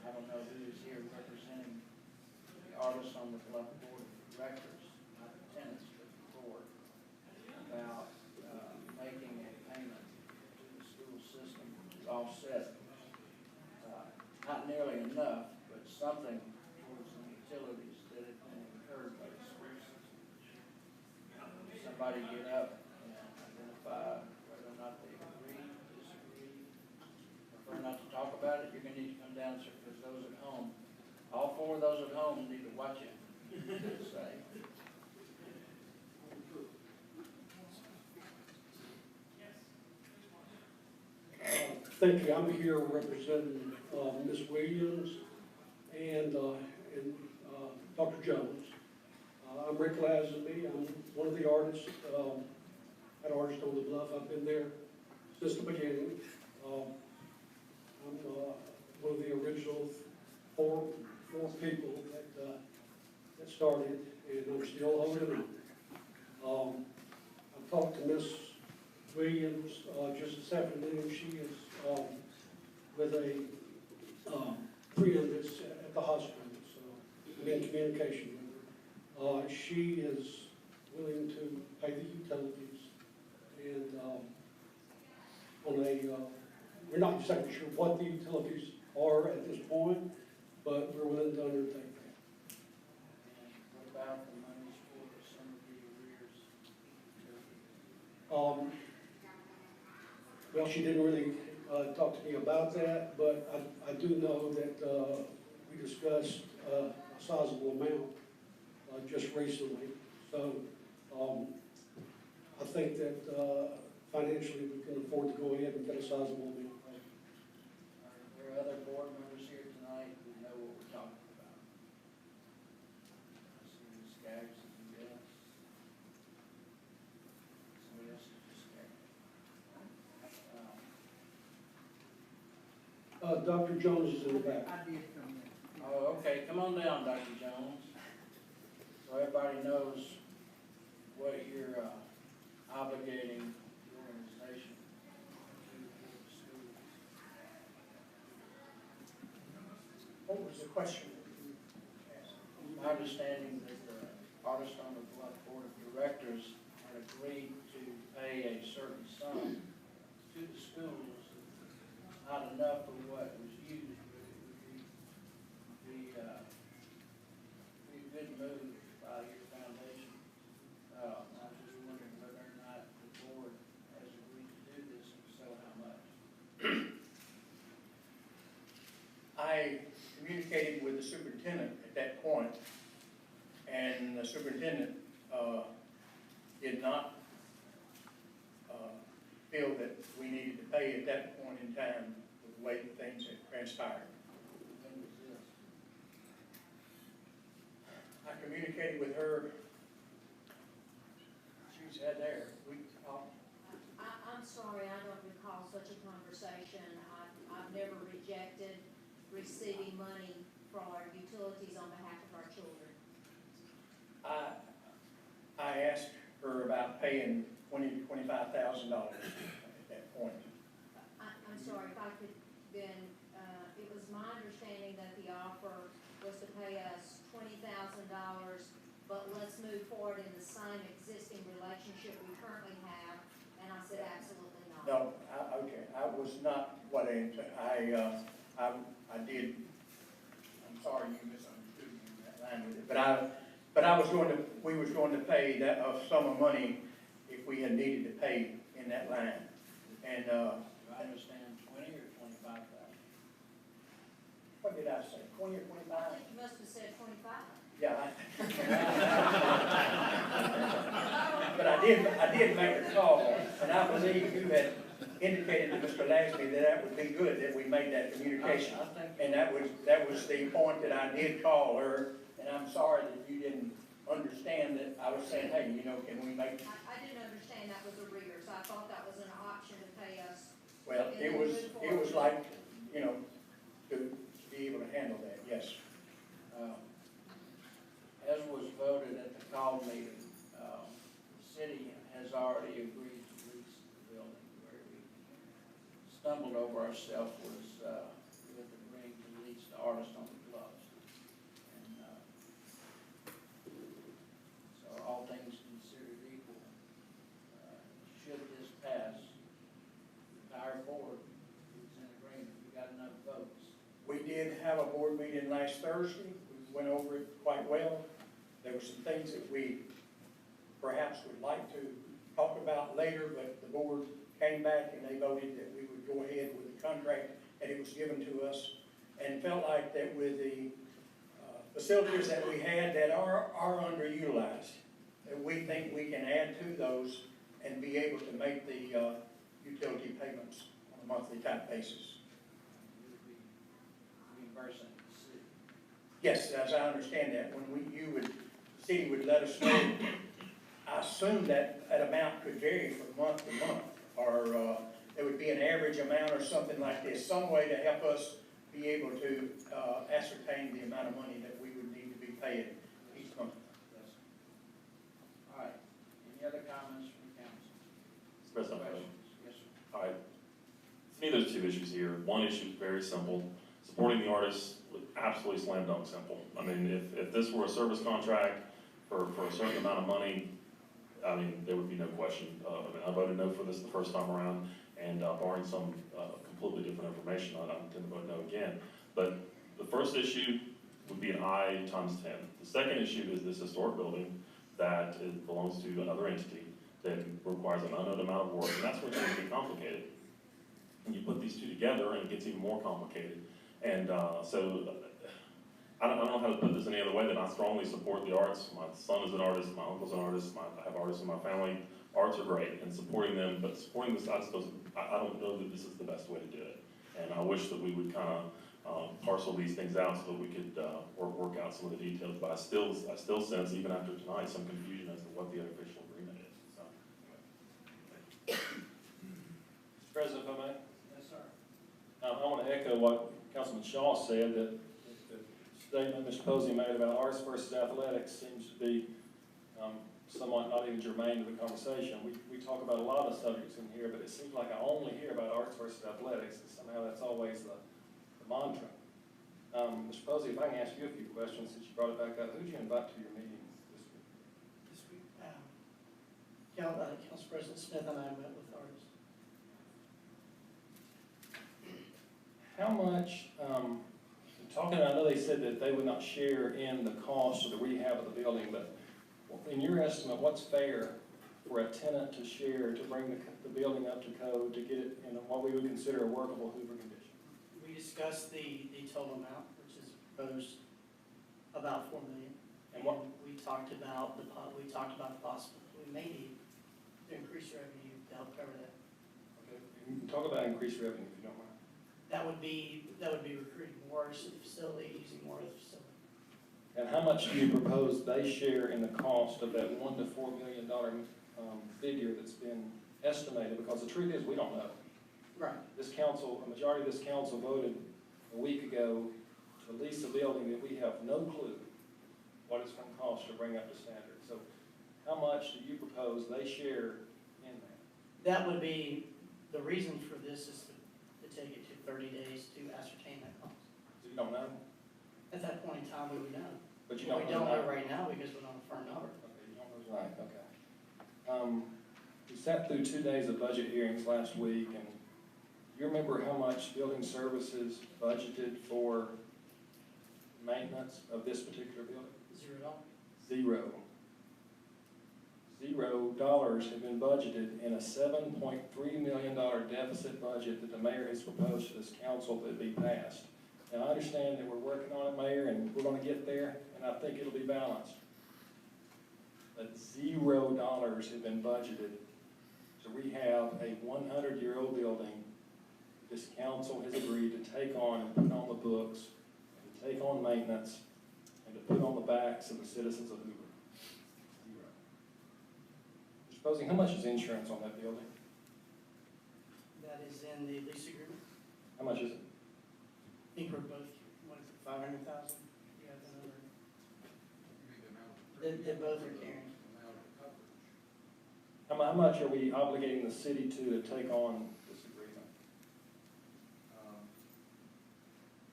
I don't know who is here representing the Artists on the Bluff Board of Directors, not the tenants, but the board, about making a payment to the school system to offset, not nearly enough, but something towards the utilities that have been incurred by the school system. Somebody get up and identify whether or not they agree, disagree, prefer not to talk about it. You're gonna need to come down, sir, because those at home, all four of those at home need to watch it. Say. Thank you. I'm here representing Ms. Williams and Dr. Jones. I'm Rick Lazenby. I'm one of the artists at Artists on the Bluff. I've been there since the beginning. I'm one of the original four people that started, and I'm still holding on. I talked to Ms. Williams just this afternoon. She is with a friend that's at the hospital, so I'm in communication with her. She is willing to pay the utilities, and we're not exactly sure what the utilities are at this point, but we're willing to undertake that. And what about the monies for some of the arrears? Well, she didn't really talk to me about that, but I do know that we discussed a sizable amount just recently. So, I think that, financially, we can afford to go ahead and get a sizable bill. Are there other board members here tonight who know what we're talking about? I see Ms. Skaggs, yes. Somebody else is just scared. Dr. Jones is in the back. Oh, okay, come on down, Dr. Jones. So everybody knows what you're obligating the organization to for the schools. What was the question? My understanding that the Artist on the Bluff Board of Directors had agreed to pay a certain sum to the schools. Not enough for what was used, but it would be a good move by your foundation. I was just wondering whether or not the board has agreed to do this, and so how much? I communicated with the superintendent at that point, and the superintendent did not feel that we needed to pay at that point in time with the way that things had transpired. When was this? I communicated with her, she said there, I'm sorry, I don't recall such a conversation. I've never rejected receiving money for our utilities on behalf of our children. I asked her about paying $20,000 to $25,000 at that point. I'm sorry, if I could then, it was my understanding that the offer was to pay us $20,000, but let's move forward in the same existing relationship we currently have, and I said absolutely not. No, okay, I was not what I did, I'm sorry you misunderstood me in that line with it, but we was going to pay that sum of money if we had needed to pay in that line. And, Do I understand 20 or 25,000? what did I say, 20 or 25? I think you must have said 25. Yeah. But I did make a call, and I believe you had indicated to Mr. Lashley that would be good, that we made that communication. I think And that was the point that I did call her, and I'm sorry that you didn't understand that I was saying, hey, can we make, I didn't understand that was a rigor, so I thought that was an option to pay us. well, it was like, to be able to handle that, yes. As was voted at the call meeting, the city has already agreed to lease the building. Where we stumbled over ourselves was with agreeing to lease the Artist on the Bluffs. And so all things considered equal, should this pass, the entire board is in agreement. We got enough votes. We did have a board meeting last Thursday. We went over it quite well. There were some things that we perhaps would like to talk about later, but the board came back and they voted that we would go ahead with the contract that it was given to us, and felt like that with the facilities that we had that are underutilized, that we think we can add to those and be able to make the utility payments on a monthly type basis. We would be reimbursing the city. Yes, as I understand that, when the city would let us know, I assume that amount could vary from month to month, or there would be an average amount or something like this, some way to help us be able to ascertain the amount of money that we would need to be paying each month. Yes. All right. Any other comments from the council? Mr. President, Questions? Yes, sir. all right. To me, there's two issues here. One issue is very simple. Supporting the artists was absolutely slam dunk simple. I mean, if this were a service contract for a certain amount of money, I mean, there would be no question. I voted no for this the first time around, and barring some completely different information, I intend to vote no again. But the first issue would be an I times 10. The second issue is this historic building that belongs to another entity that requires an unknown amount of work, and that's where things get complicated. And you put these two together, and it gets even more complicated. And so I don't know how to put this any other way than I strongly support the arts. My son is an artist, my uncle's an artist, I have artists in my family. Arts are great, and supporting them, but supporting this, I don't know that this is the best way to do it. And I wish that we would kind of parcel these things out so that we could work out some of the details, but I still sense, even after tonight, some confusion as to what the unofficial agreement is, so. Mr. President, if I may? Yes, sir. I want to echo what Councilman Shaw said, that the statement Mr. Posey made about arts versus athletics seems to be somewhat not even germane to the conversation. We talk about a lot of subjects in here, but it seems like I only hear about arts versus athletics, and somehow that's always the mantra. Mr. Posey, if I can ask you a few questions since you brought it back up, who did you invite to your meeting this week? This week, Council President Smith and I met with artists. How much, I know they said that they would not share in the cost of the rehab of the building, but in your estimate, what's fair for a tenant to share to bring the building up to code, to get it in what we would consider a workable Hoover condition? We discussed the total amount, which is proposed about $4 million. And what? We talked about the possibility, we may need to increase revenue to help cover that. Okay, you can talk about increased revenue if you don't mind. That would be recruiting more to the facility, using more of the facility. And how much do you propose they share in the cost of that $1 to $4 million figure that's been estimated? Because the truth is, we don't know. Right. This council, a majority of this council voted a week ago to lease a building that we have no clue what it's going to cost to bring up to standard. So how much do you propose they share in that? That would be, the reason for this is to take it to 30 days to ascertain that cost. So you don't know? At that point in time, we would know. But you Well, don't we know don't know now. right now because we don't have a firm number. Okay, you don't know. Right, okay. We sat through 2 days of budget hearings last week, and you remember how much building services budgeted for maintenance of this particular building? $0. $0 have been budgeted in a $7.3 million deficit budget that the mayor has proposed to this council that be passed. Now, I understand that we're working on it, Mayor, and we're gonna get there, and I think it'll be balanced. But $0 have been budgeted to rehab a 100-year-old building this council has agreed to take on and put on the books, and to take on maintenance, and to put on the backs of the citizens of Hoover. $0. Mr. Posey, how much is insurance on that building? That is in the lease agreement. How much is it? I think we're both, what is it, 500,000? You have the number? They both are carrying. How much are we obligating the city to take on this agreement?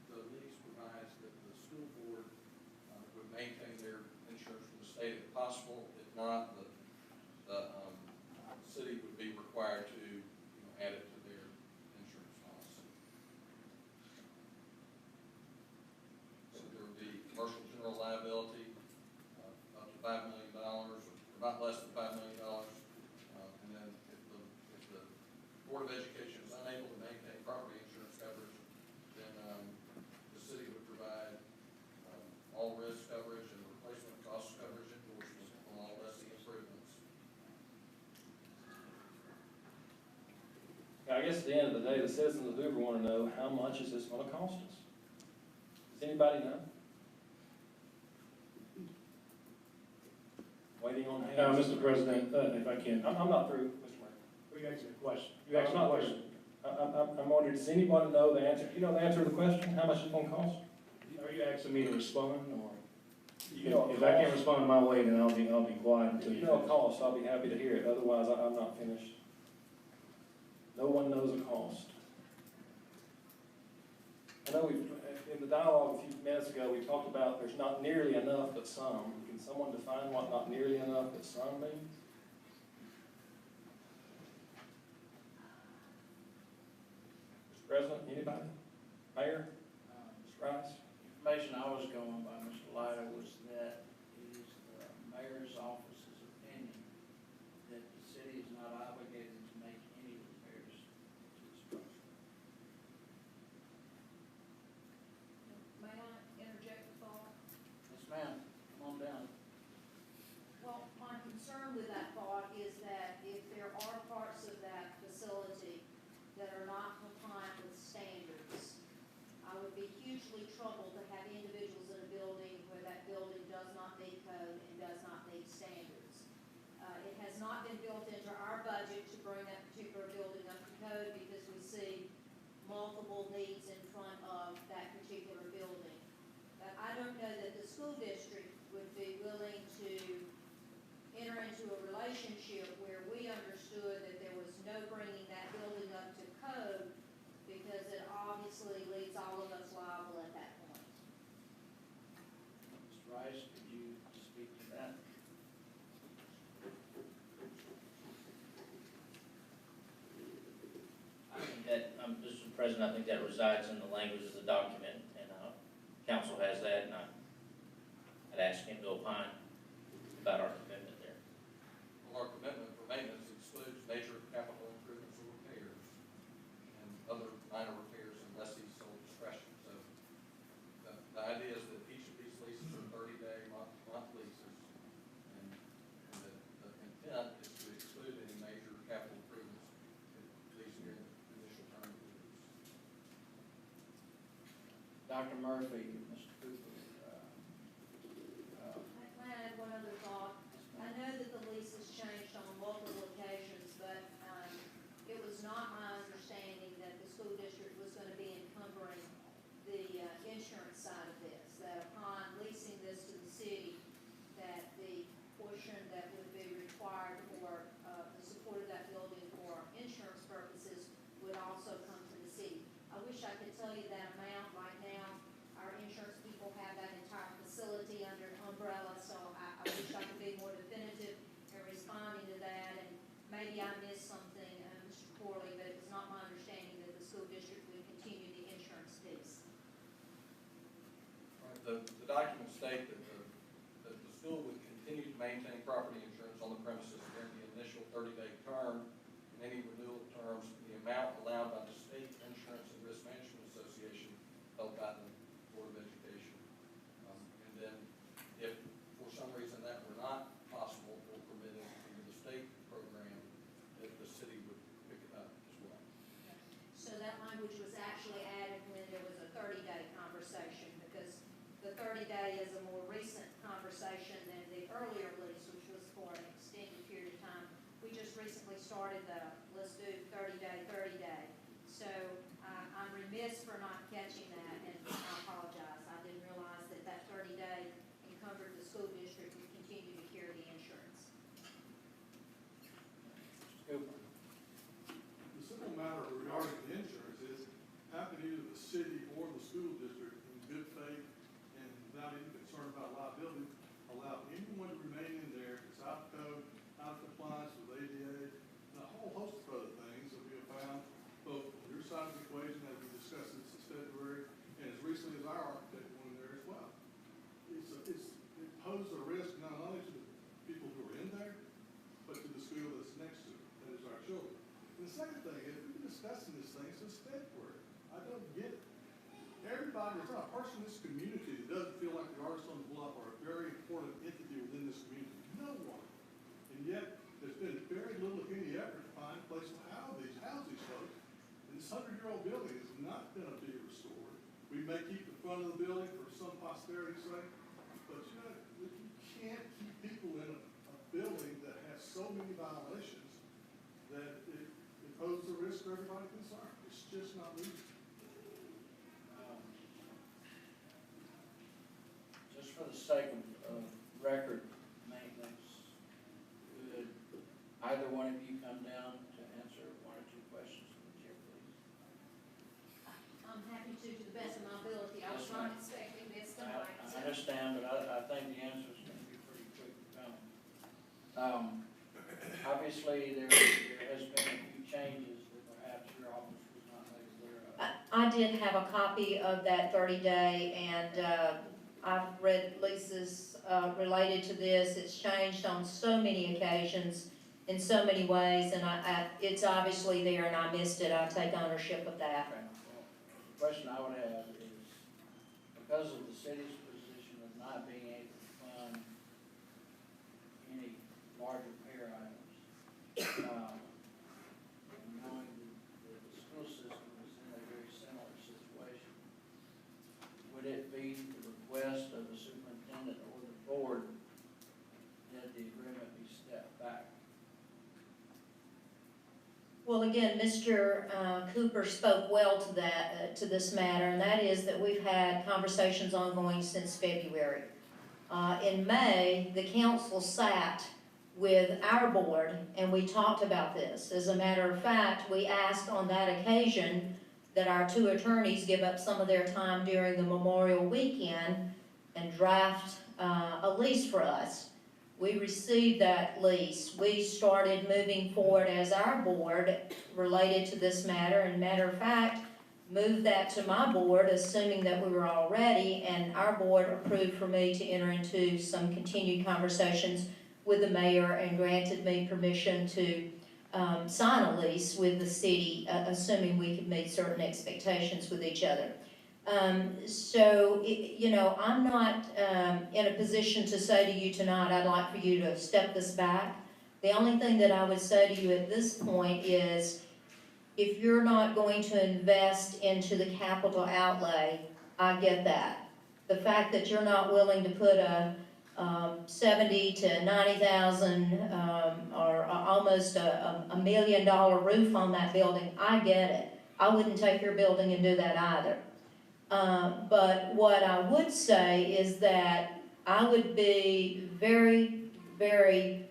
The lease provides that the school board would maintain their insurance from the state if possible. If not, the city would be required to add it to their insurance policy. So there would be commercial general liability up to $5 million, or not less than $5 million. And then if the Board of Education is unable to maintain property insurance coverage, then the city would provide all risk coverage and replacement cost coverage endorsement on all lessee improvements. I guess at the end of the day, the citizens of Hoover want to know, how much is this going to cost us? Does anybody know? Waiting on hands. Mr. President, if I can. I'm not through, Mr. Mayor. We asked a question. I'm not through. I'm wondering, does anybody know the answer? You know the answer to the question, how much it's going to cost? Are you asking me to respond, or? You know, If I can't respond my way, then I'll be quiet until If you. you know a cost, I'll be happy to hear it, otherwise I'm not finished. No one knows a cost. I know in the dialogue a few minutes ago, we talked about there's not nearly enough but some. Can someone define what not nearly enough but some means? Mr. President, anybody? Mayor? Mr. Rice? Information I was going by, Mr. Leiter, was that it is the mayor's office's opinion that the city is not obligated to make any repairs to the structure. May I interject before? multiple needs in front of that particular building. But I don't know that the school district would be willing to enter into a relationship where we understood that there was no bringing that building up to code, because it obviously leaves all of us liable at that point. Mr. Rice, could you speak to that? I think that, Mr. President, I think that resides in the language of the document, and, council has that, and I'd ask him to opine about our commitment there. Well, our commitment for maintenance excludes major capital improvements or repairs and other minor repairs unless he's sole discretion. So the idea is that each of these leases are 30-day month leases, and the intent is to exclude any major capital improvements, at least during the initial term of the lease. Dr. Murphy, Mr. Hoover, May I add one other thought? I know that the lease has changed on multiple occasions, but it was not my understanding that the school district was going to be encumbering the insurance side of this, that upon leasing this to the city, that the portion that would be required for the support of that building for insurance purposes would also come to the city. I wish I could tell you that amount right now. Our insurance people have that entire facility under an umbrella, so I wish I could be more definitive in responding to that, and maybe I missed something, Mr. Corley, but it was not my understanding that the school district would continue the insurance piece. The documents state that the school would continue to maintain property insurance on the premises during the initial 30-day term, and any renewal terms in the amount allowed by the State Insurance and Risk Management Association held by the Board of Education. And then if for some reason that were not possible or permitted under the state program, that the city would pick it up as well. So that language was actually added when there was a 30-day conversation, because the 30-day is a more recent conversation than the earlier lease, which was for an extended period of time. We just recently started the, let's do 30-day, 30-day. So I'm remiss for not catching that, and I apologize. I didn't realize that that 30-day encumbered the school district would continue to carry the insurance. Mr. Cooper. The simple matter regarding the insurance is, how can either the city or the school district, in good faith and without any concern about liability, allow anyone to remain in there that's out of code, out of compliance with ADA, and a whole host of other things that we have found, both on your side of the equation, as we discussed this in February, and as recently as our architect went in there as well. It poses a risk not only to the people who are in there, but to the school that's next to it, that is our children. And the second thing is, we've been discussing this thing since February. I don't get it. Everybody, there's not a person in this community that doesn't feel like the artists on the bluff are a very important entity within this community. No one. And yet, there's been very little, if any, effort to find a place to house these folks. And this 100-year-old building is not going to be restored. We may keep the front of the building for some posterity's sake, but you can't keep people in a building that has so many violations that it poses a risk for everybody concerned. It's just not legal. Just for the sake of record maintenance, could either one of you come down to answer one or two questions from the chair, please? I'm happy to the best of my ability. I was not expecting this tonight. I understand, but I think the answer is going to be pretty quick to come. Obviously, there has been a few changes that perhaps your office was not made aware of. I did have a copy of that 30-day, and I've read leases related to this. It's changed on so many occasions in so many ways, and it's obviously there, and I missed it. I take ownership of that. Okay. Well, the question I would have is, because of the city's position of not being able to fund any large repair items, and knowing that the school system is in a very similar situation, would it be the request of the superintendent or the board that the agreement be stepped back? Well, again, Mr. Cooper spoke well to that, to this matter, and that is that we've had conversations ongoing since February. In May, the council sat with our board and we talked about this. As a matter of fact, we asked on that occasion that our 2 attorneys give up some of their time during the Memorial Weekend and draft a lease for us. We received that lease. We started moving forward as our board related to this matter, and matter of fact, moved that to my board, assuming that we were all ready, and our board approved for me to enter into some continued conversations with the mayor and granted me permission to sign a lease with the city, assuming we could meet certain expectations with each other. You know, I'm not in a position to say to you tonight, I'd like for you to step this back. The only thing that I would say to you at this point is, if you're not going to invest into the capital outlay, I get that. The fact that you're not willing to put a $70,000 to $90,000 or almost a $1 million roof on that building, I get it. I wouldn't take your building and do that either. But what I would say is that I would be very, very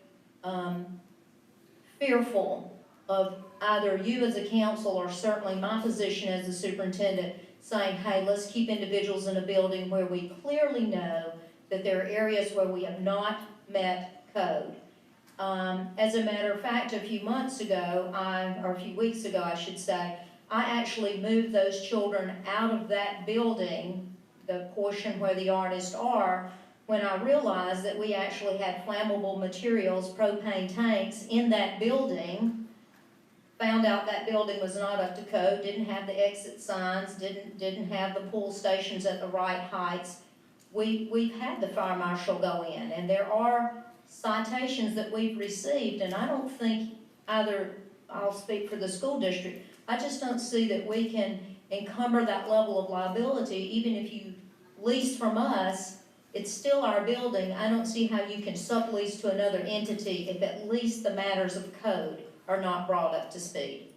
fearful of either you as a council or certainly my position as the superintendent saying, hey, let's keep individuals in a building where we clearly know that there are areas where we have not met code. As a matter of fact, a few months ago, or a few weeks ago, I should say, I actually moved those children out of that building, the portion where the artists are, when I realized that we actually had flammable materials, propane tanks in that building. Found out that building was not up to code, didn't have the exit signs, didn't have the pull stations at the right heights. We've had the fire marshal go in, and there are citations that we've received, and I don't think either, I'll speak for the school district, I just don't see that we can encumber that level of liability. Even if you lease from us, it's still our building. I don't see how you can sublease to another entity if at least the matters of code are not brought up to speed.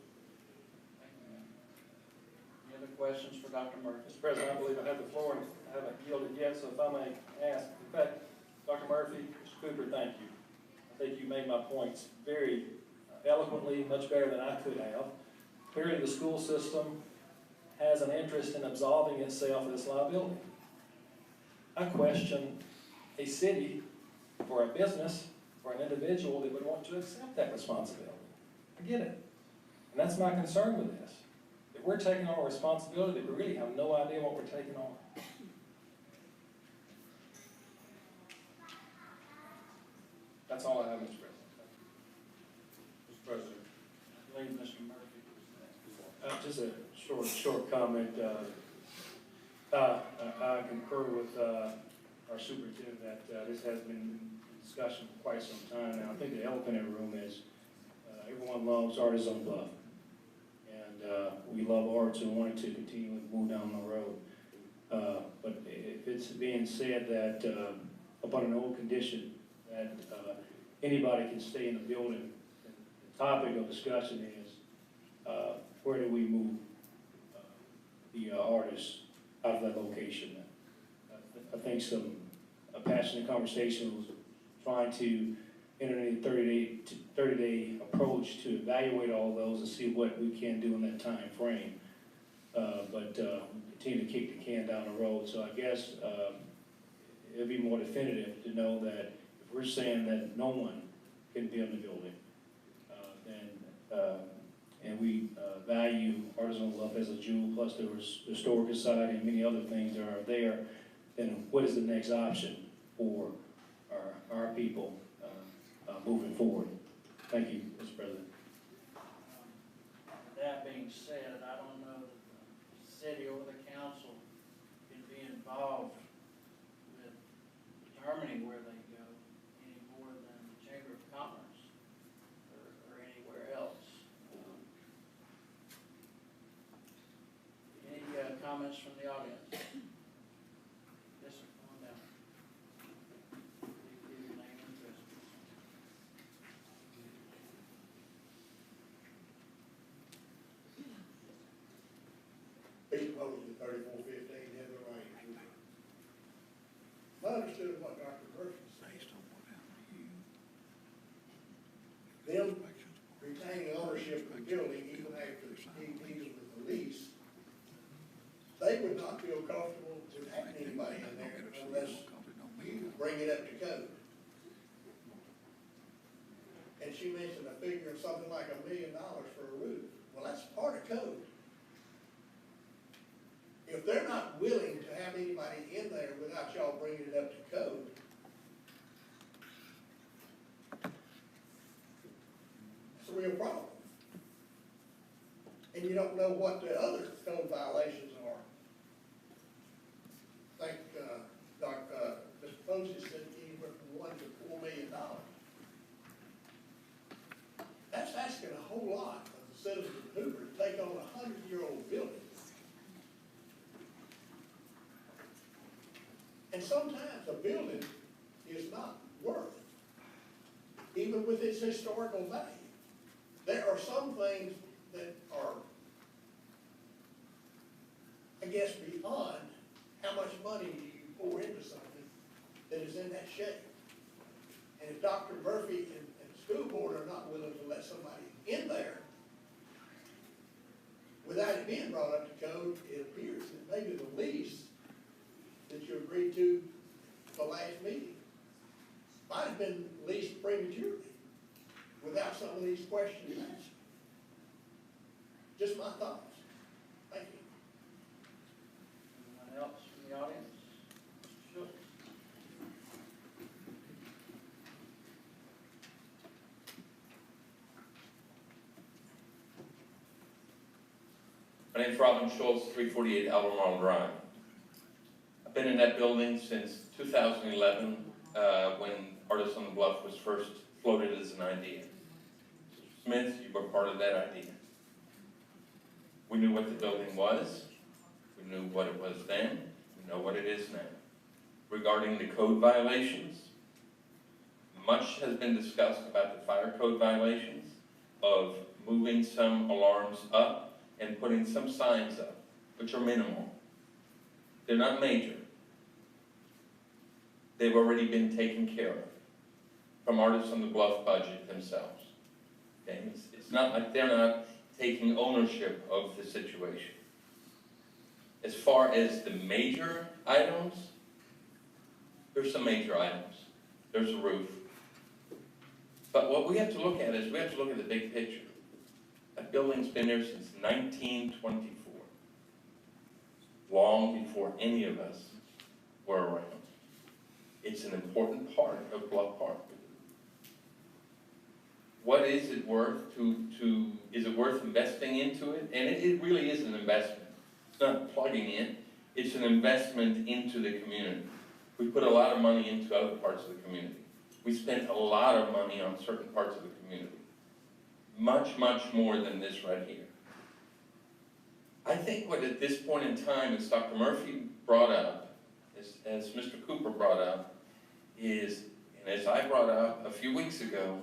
Any other questions for Dr. Murphy? Mr. President, I believe I have the floor and I haven't yielded yet, so if I may ask, in fact, Dr. Murphy, Mr. Cooper, thank you. I think you made my points very eloquently, much better than I could have. Clearly, the school system has an interest in absolving itself of this liability. I question a city or a business or an individual that would want to accept that responsibility. I get it. And that's my concern with this. That we're taking on a responsibility that we really have no idea what we're taking on. That's all I have, Mr. President. Mr. President. I believe Mr. Murphy was next. Just a short comment. I concur with our superintendent that this has been in discussion for quite some time now. I think the elephant in the room is everyone loves Artists on Bluff. And we love arts and wanted to continue to move down the road. But if it's being said that upon an old condition that anybody can stay in the building, the topic of discussion is where do we move the artists out of that location? I think a passionate conversation was trying to enter a 30-day approach to evaluate all those and see what we can do in that time frame. But continue to kick the can down the road. So I guess it'd be more definitive to know that if we're saying that no one can be in the building, and we value Artisan Love as a jewel, plus there was the Historical Society and many other things that are there, then what is the next option for our people moving forward? Thank you, Mr. President. That being said, I don't know that the city or the council can be involved with determining where they go any more than the Chamber of Commerce or anywhere else. Any comments from the audience? Yes, sir, come on down. Please give your name and address, please. dealing with the lease, they would not feel comfortable with having anybody in there unless you bring it up to code. And she mentioned a figure of something like $1 million for a roof. Well, that's part of code. If they're not willing to have anybody in there without y'all bringing it up to code, it's a real problem. And you don't know what the other code violations are. I think, Mr. Posey said anywhere from $1 to $4 million. That's asking a whole lot of the citizens of Hoover to take on a 100-year-old building. And sometimes a building is not worth, even with its historical value. There are some things that are, I guess, beyond how much money you pour into something that is in that shape. And if Dr. Murphy and the school board are not willing to let somebody in there without it being brought up to code, it appears that maybe the lease that you agreed to the last meeting might have been leased prematurely without some of these questions asked. Just my thoughts. Thank you. Anyone else from the audience? Sure. My name's Robin Schultz, 348 Albemarle Drive. I've been in that building since 2011, when Artists on the Bluff was first floated as an idea. Smith, you were part of that idea. We knew what the building was. We knew what it was then. We know what it is now. Regarding the code violations, much has been discussed about the fire code violations of moving some alarms up and putting some signs up, which are minimal. They're not major. They've already been taken care of from Artists on the Bluff budget themselves. Okay? It's not like they're not taking ownership of the situation. As far as the major items, there's some major items. There's a roof. But what we have to look at is we have to look at the big picture. That building's been there since 1924, long before any of us were around. It's an important part of Bluff Park. What is it worth is it worth investing into it? And it really is an investment. It's not plugging in, it's an investment into the community. We put a lot of money into other parts of the community. We spent a lot of money on certain parts of the community. Much, much more than this right here. I think what at this point in time, as Dr. Murphy brought up, as Mr. Cooper brought up, is, and as I brought up a few weeks ago,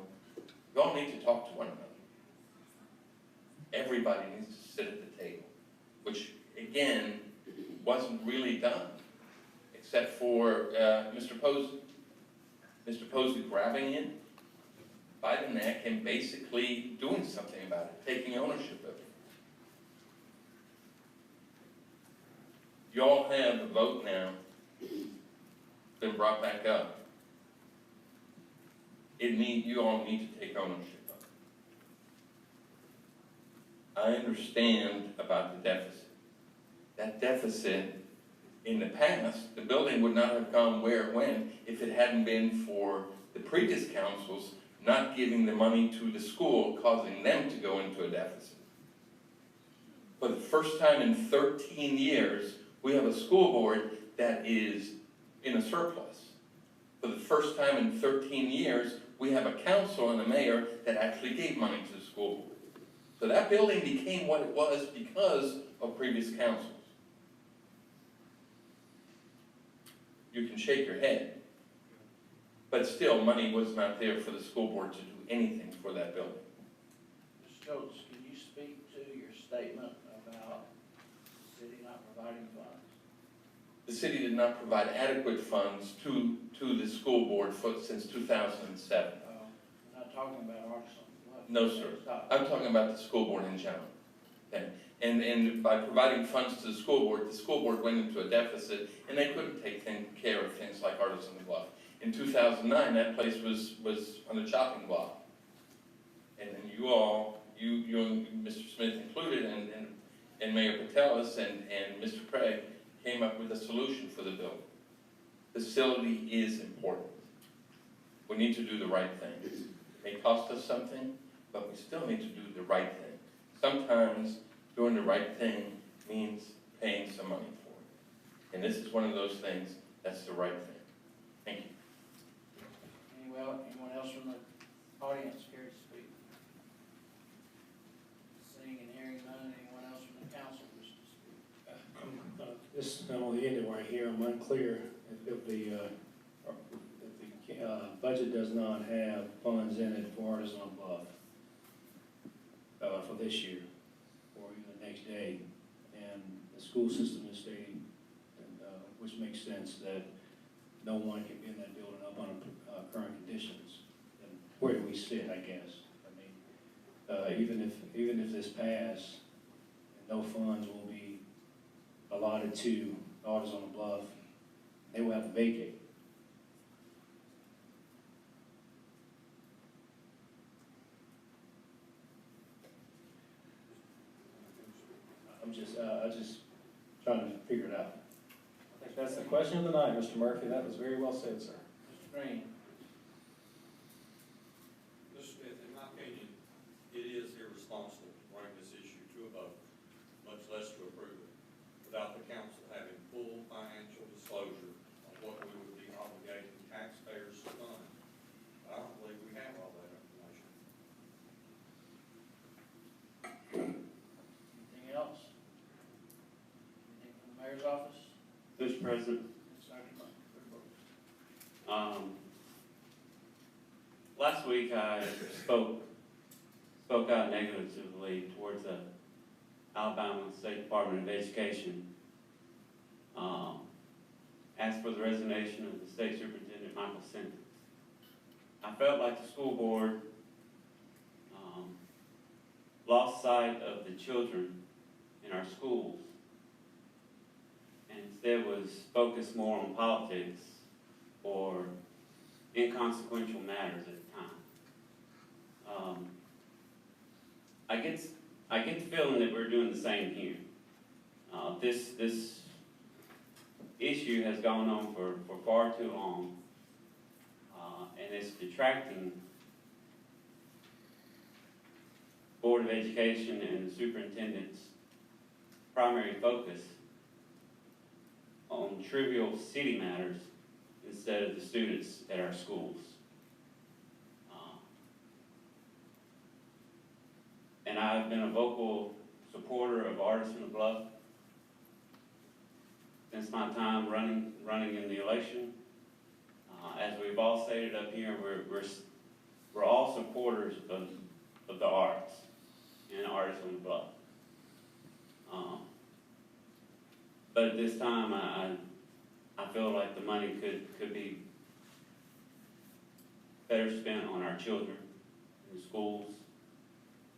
we all need to talk to one another. Everybody needs to sit at the table, which, again, wasn't really done, except for Mr. Posey. Mr. Posey grabbing in by the neck and basically doing something about it, taking ownership of it. You all have a vote now, been brought back up. You all need to take ownership of it. I understand about the deficit. That deficit, in the past, the building would not have gone where it went if it hadn't been for the previous councils not giving the money to the school, causing them to go into a deficit. For the first time in 13 years, we have a school board that is in a surplus. For the first time in 13 years, we have a council and a mayor that actually gave money to the school board. So that building became what it was because of previous councils. You can shake your head, but still money was not there for the school board to do anything for that building. Mr. Schultz, can you speak to your statement about the city not providing funds? The city did not provide adequate funds to the school board since 2007. I'm not talking about Artists on the Bluff. No, sir. I'm talking about the school board in general. Okay? And by providing funds to the school board went into a deficit, and they couldn't take care of things like Artists on the Bluff. In 2009, that place was on the chopping block. And then you all, you and Mr. Smith included, and Mayor Patelis and Mr. Craig came up with a solution for the building. Facility is important. We need to do the right thing. It may cost us something, but we still need to do the right thing. Sometimes doing the right thing means paying some money for it. And this is one of those things that's the right thing. Thank you. Anyone else from the audience care to speak? Seeing and hearing none, anyone else from the council wish to speak? This, on the end right here, I'm unclear if the budget does not have funds in it for Artists on the Bluff for this year, or even the next day, and the school system is stating, which makes sense, that no one can be in that building up on current conditions. And where do we sit, I guess? I mean, even if this passed, no funds will be allotted to Artists on the Bluff, they will have to vacate. I'm just trying to figure it out. I think that's the question of the night, Mr. Murphy. That was very well said, sir. Mr. Green? Mr. Smith, in my opinion, it is irresponsible to bring this issue to a vote, much less to approve it, without the council having full financial disclosure of what we would be obligating taxpayers to fund. I don't believe we have all that information. Anything else? Anything from the mayor's office? Mr. President, last week I spoke out negatively towards the Alabama State Department of Education. Asked for the resignation of the State Superintendent, Michael Sentence. I felt like the school board lost sight of the children in our schools, and instead was focused more on politics or inconsequential matters at the time. I get the feeling that we're doing the same here. This issue has gone on for far too long, and it's detracting Board of Education and the superintendent's primary focus on trivial city matters instead of the students at our schools. And I've been a vocal supporter of Artists on the Bluff since my time running in the election. As we've all stated up here, we're all supporters of the arts and Artists on the Bluff. But at this time, I feel like the money could be better spent on our children in schools,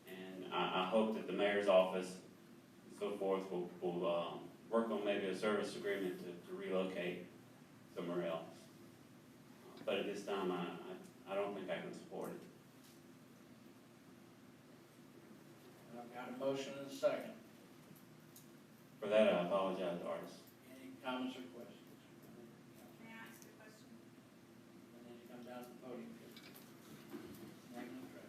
and I hope that the mayor's office and so forth will work on maybe a service agreement to relocate somewhere else. But at this time, I don't think I can support it. I've got a motion and a second. For that, I apologize, artists. Any comments or questions? May I ask a question? I need to come down to the podium. Name and address.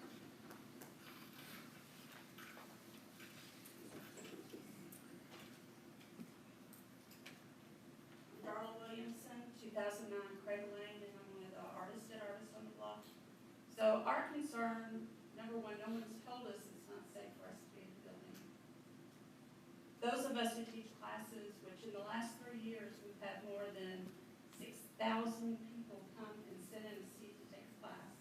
Darla Williamson, 2009 Craig Lane, and I'm one of the artists at Artists on the Block. So our concern, number one, no one's told us it's not safe for us to be in the building. Those of us who teach classes, which in the last 3 years, we've had more than 6,000 people come and sit in a seat to take a class.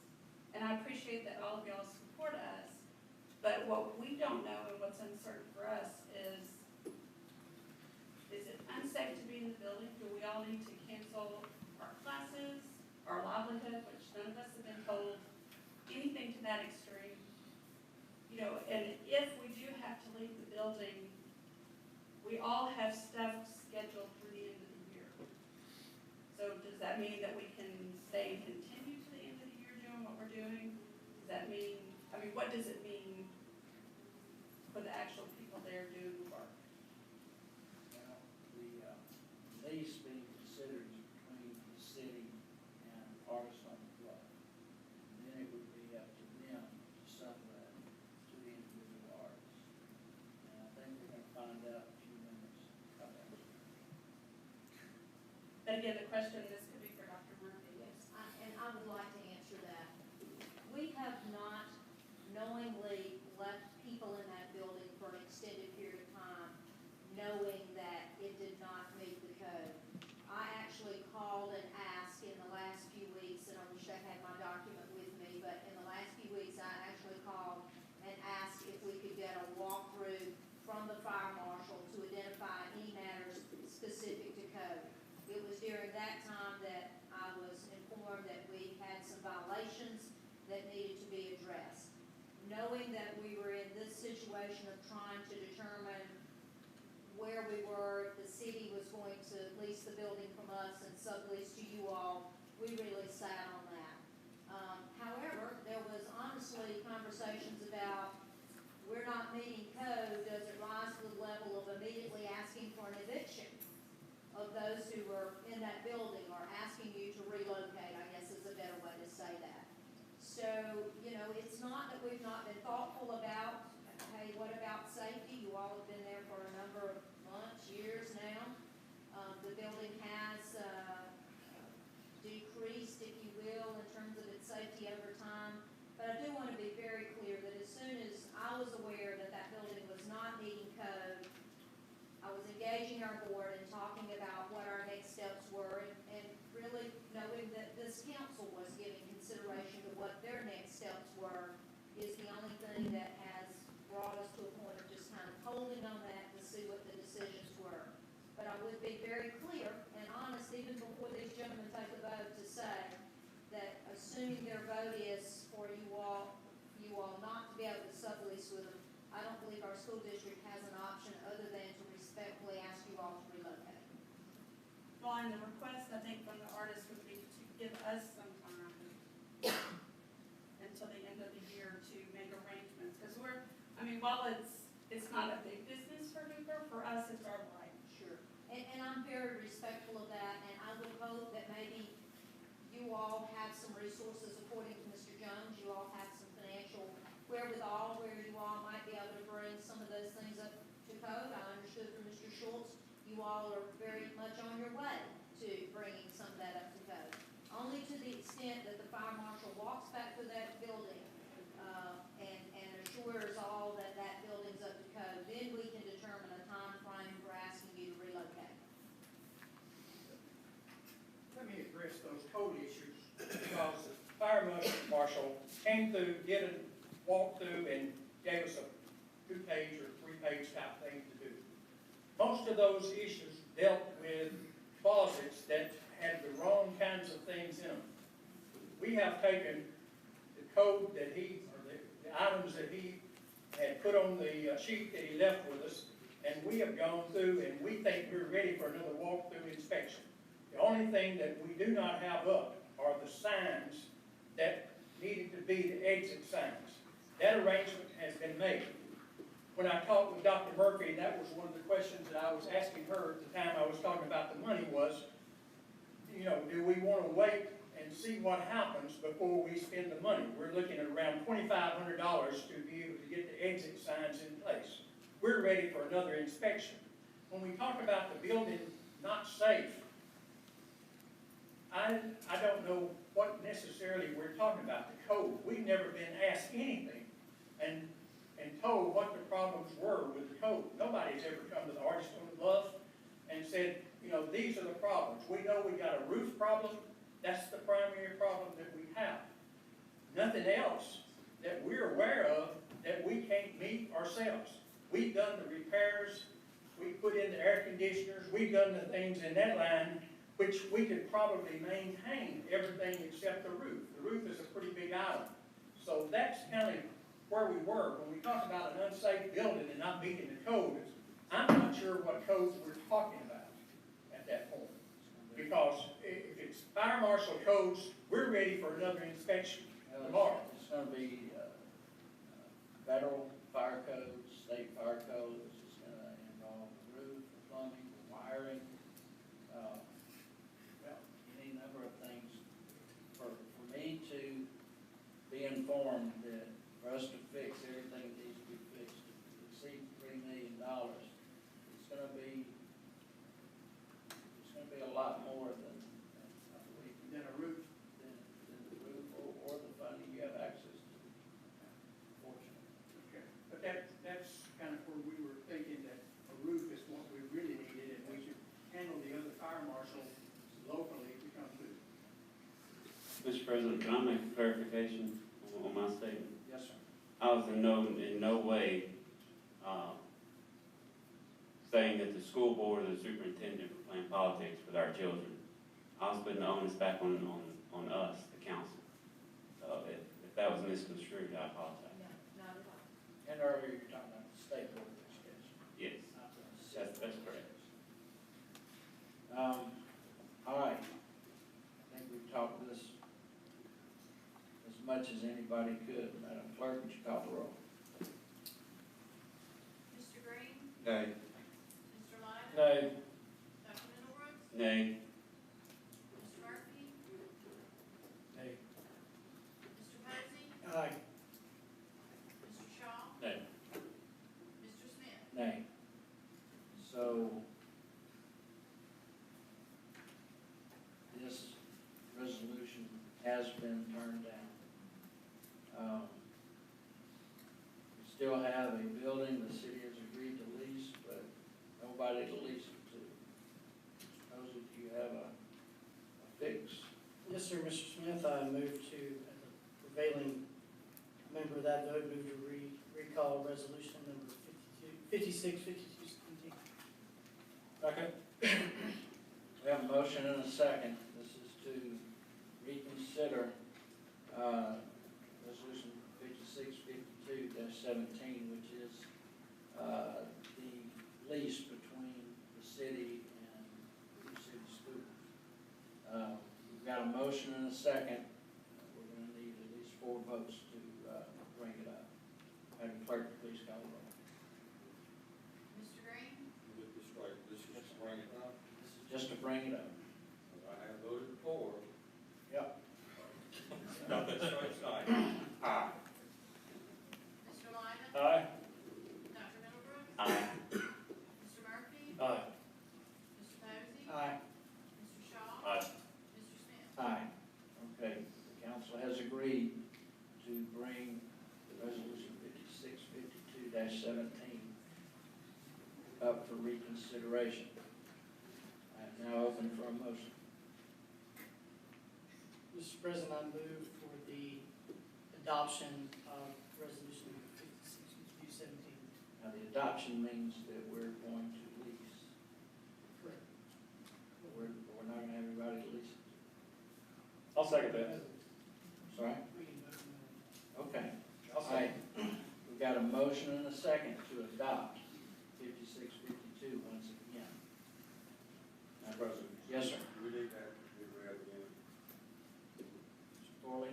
And I appreciate that all of y'all support us, but what we don't know and what's uncertain for us is it unsafe to be in the building? Do we all need to cancel our classes, our livelihood, which none of us have been told anything to that extreme? You know, and if we do have to leave the building, we all have stuff scheduled for the end of the year. So does that mean that we can stay and continue to the end of the year doing what we're doing? Does that mean, I mean, what does it mean for the actual people there doing the work? Well, the lease being considered is between the city and artists on the bluff. And then it would be up to them to settle that to the individual artists. And I think we're gonna find out in a few minutes how that's. But again, the question, this could be for Dr. Murphy. Yes, and I would like to answer that. We have not knowingly left people in that building for an extended period of time, knowing that it did not meet the code. I actually called and asked in the last few weeks, and I wish I had my document with me, but in the last few weeks, I actually called and asked if we could get a walkthrough from the fire marshal to identify any matters specific to code. It was during that time that I was informed that we had some violations that needed to be addressed. Knowing that we were in this situation of trying to determine where we were, the city was going to lease the building from us and sublease to you all, we really sat on that. However, there was honestly conversations about, we're not meeting code, does it rise to the level of immediately asking for an eviction of those who were in that building, or asking you to relocate, I guess is a better way to say that. So, you know, it's not that we've not been thoughtful about, hey, what about safety? You all have been there for a number of months, years now. The building has decreased, if you will, in terms of its safety over time. But I do want to be very clear that as soon as I was aware that that building was not meeting code, I was engaging our board and talking about what our next steps were, and really knowing that this council was giving consideration to what their next steps were is the only thing that has brought us to a point of just kind of holding on that to see what the decisions were. But I would be very clear and honest, even before these gentlemen take a vote, to say that assuming their vote is for you all not to be able to sublease with them, I don't believe our school district has an option other than to respectfully ask you all to relocate. Well, and the request, I think, from the artist would be to give us some time until the end of the year to make arrangements. Because while it's not a big business for Hoover, for us, it's our life. Sure. And I'm very respectful of that, and I would hope that maybe you all have some resources, according to Mr. Jones, you all have some financial wherewithal where you all might be able to bring some of those things up to code. I understood from Mr. Schultz, you all are very much on your way to bringing some of that up to code. Only to the extent that the fire marshal walks back to that building and assures all that that building's up to code, then we can determine a time frame for asking you to relocate. Let me address those code issues, because the fire marshal came through, did a walkthrough, and gave us a 2-page or 3-page type thing to do. Most of those issues dealt with closets that had the wrong kinds of things in them. We have taken the code that the items that he had put on the sheet that he left with us, and we have gone through, and we think we're ready for another walkthrough inspection. The only thing that we do not have up are the signs that needed to be the exit signs. That arrangement has been made. When I talked with Dr. Murphy, that was one of the questions that I was asking her at the time I was talking about the money was, you know, do we want to wait and see what happens before we spend the money? We're looking at around $2,500 to be able to get the exit signs in place. We're ready for another inspection. When we talk about the building not safe, I don't know what necessarily we're talking about, the code. We've never been asked anything and told what the problems were with the code. Nobody's ever come to the artist on the bluff and said, you know, these are the problems. We know we got a roof problem. That's the primary problem that we have. Nothing else that we're aware of that we can't meet ourselves. We've done the repairs. We put in the air conditioners. We've done the things in that line which we could probably maintain everything except the roof. The roof is a pretty big item. So that's kind of where we were. When we talk about an unsafe building and not meeting the code, I'm not sure what codes we're talking about at that point. Because if it's fire marshal codes, we're ready for another inspection tomorrow. It's gonna be, federal fire codes, state fire codes, it's gonna involve the roof, the plumbing, the wiring, well, any number of things. For me to be informed that for us to fix everything that needs to be fixed, to exceed $3 million, it's gonna be a lot more than I believe. Than a roof. Than the roof or the funding you have access to, fortunately. Okay. But that's kind of where we were thinking that a roof is what we really needed, and we should handle the other fire marshals locally if we come to. Mr. President, can I make a clarification on my statement? Yes, sir. I was in no way, saying that the school board or the superintendent were playing politics with our children. I was putting the onus back on us, the council. So if that was misconstrued, I apologize. No, not at all. And earlier you were talking about the state board of education. Yes, Not the that's correct. All right. I think we've talked this as much as anybody could. Madam Clerk, would you call the roll? Mr. Green? Nay. Mr. Lyman? Nay. Dr. Middlebrooks? Nay. Mr. Murphy? Nay. Mr. Posey? Aye. Mr. Shaw? Nay. Mr. Smith? Nay. So this resolution has been turned down. We still have a building the city has agreed to lease, but nobody to lease it to. Suppose if you have a fix. Yes, sir, Mr. Smith, I move to, as a prevailing member of that vote, move to recall resolution number 565217. Second. We have a motion and a second. This is to reconsider, resolution 5652-17, which is, the lease between the city and the city schools. We've got a motion and a second. We're gonna need at least 4 votes to, bring it up. Madam Clerk, please call the roll. Mr. Green? This is just bring it up. This is just to bring it up. I have voted for. Yep. Nothing strikes right. Aye. Mr. Lyman? Aye. Dr. Middlebrooks? Aye. Mr. Murphy? Aye. Mr. Posey? Aye. Mr. Shaw? Aye. Mr. Smith? Aye. Okay, the council has agreed to bring the resolution 5652-17 up for reconsideration. I am now open for a motion. Mr. President, I move for the adoption of resolution number 565217. Now, the adoption means that we're going to lease. Correct. But we're not gonna have everybody lease it. I'll second that. Sorry? We can vote no. Okay. I'll All right, second. we've got a motion and a second to adopt 5652 once again. Mr. President. Yes, sir. We need that to be read again. Mr. Thorley?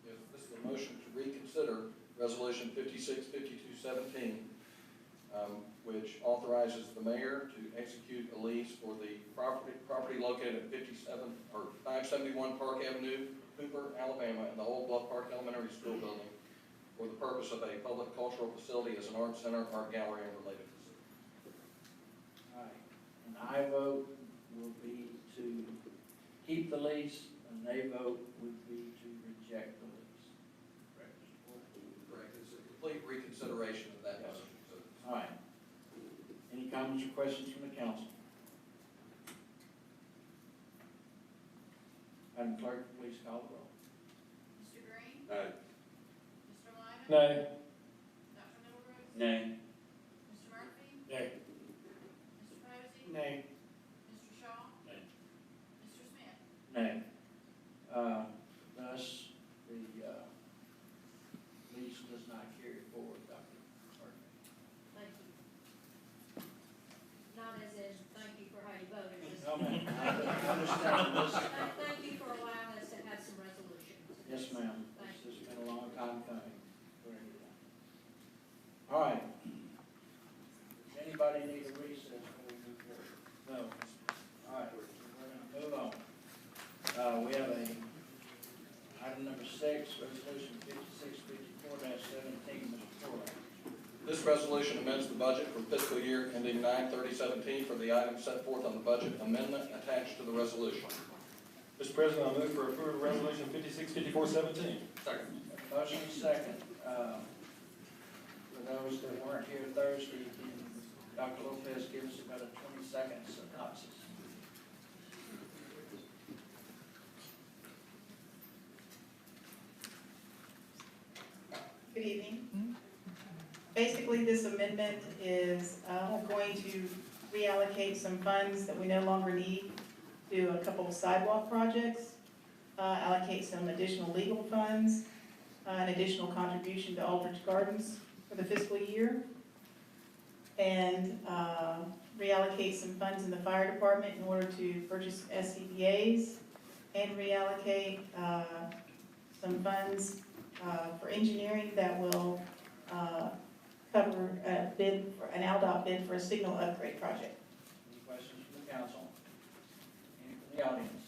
Yes, this is a motion to reconsider Resolution 565217, which authorizes the mayor to execute a lease for the property located at 571 Park Avenue, Hoover, Alabama, in the Old Bluff Park Elementary School building for the purpose of a public cultural facility as an art center, art gallery, and related facility. All right, an aye vote will be to keep the lease, and nay vote would be to reject the lease. Correct. Correct. It's a complete reconsideration of that motion. So All right. Any comments or questions from the council? Madam Clerk, please call the roll. Mr. Green? Aye. Mr. Lyman? Nay. Dr. Middlebrooks? Nay. Mr. Murphy? Nay. Mr. Posey? Nay. Mr. Shaw? Nay. Mr. Smith? Nay. Thus, the lease does not carry forward, Dr. Clerk. Thank you. anybody need a recess before we move forward? No. All right, we're gonna move on. We have item number 6, resolution 5654-17, Mr. Corley. This resolution amends the budget for fiscal year ending 9/30/17 for the items set forth on the budget amendment attached to the resolution. Mr. President, I move for approval of resolution 5654-17. Second. Motion is second. For those that weren't here Thursday, can Dr. Lopez give us about a 20-second synopsis? Good evening. Basically, this amendment is going to reallocate some funds that we no longer need to a couple of sidewalk projects, allocate some additional legal funds, an additional contribution to Aldrich Gardens for the fiscal year, and reallocate some funds in the fire department in order to purchase SCBA's, and reallocate some funds for engineering that will cover a bid, an ALDOT bid for a signal upgrade project. Any questions from the council? Any from the audience?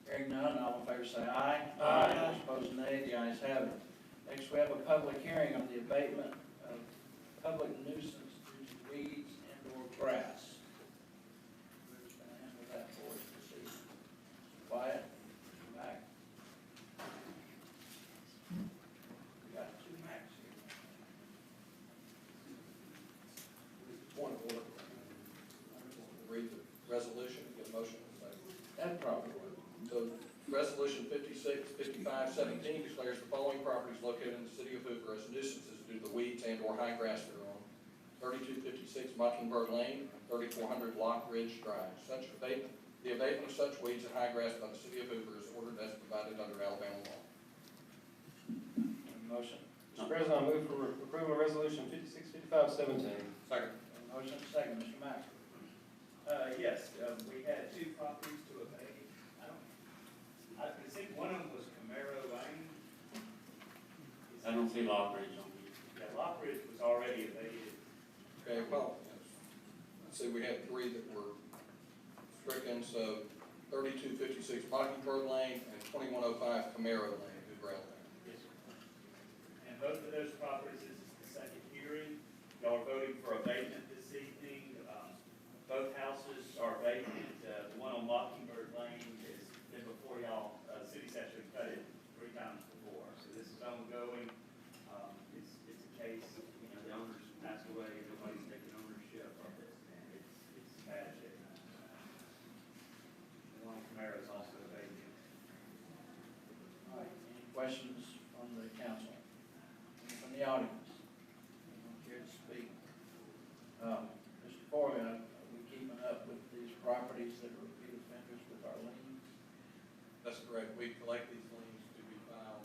Hearing none, all in favor say aye. Aye. Those opposed, nay. The ayes have it. Next, we have a public hearing on the abatement of public nuisance due to weeds and/or grass. Who's going to handle that for us this evening? Wyatt, Mac. We got 2 Macs here. Point of order. Read the resolution, get a motion. That probably would. So, resolution 5517 declares the following properties located in the city of Hoover as nuisances due to the weeds and/or high grass that are on 3256 Mockingbird Lane and 3400 Lock Ridge Drive. The abatement of such weeds and high grass by the city of Hoover is ordered as provided under Alabama law. Motion. Mr. President, I move for approval of resolution 5655-17. Second. Motion second, Mr. Mack. Yes, we had 2 properties to abate. I think one of them was Camaro Lane. I don't see Lockridge on here. Yeah, Lockridge was already abated. Okay, well, let's see, we had 3 that were stricken, so 3256 Mockingbird Lane and 2105 Camaro Lane, Hoover, Alabama. Yes, sir. And both of those properties, this is the second hearing. Y'all are voting for abatement this evening. Both houses are vacant. The one on Mockingbird Lane has been before y'all. The city's actually cut it 3 times before. So this is ongoing. It's a case, the owners passed away, nobody's taking ownership of it, and it's bad shape. The one on Camaro is also vacant. All right, any questions from the council? Any from the audience? Anyone care to speak? Mr. Corley, are we keeping up with these properties that are repeat offenders with our liens? That's correct. We collect these liens to be filed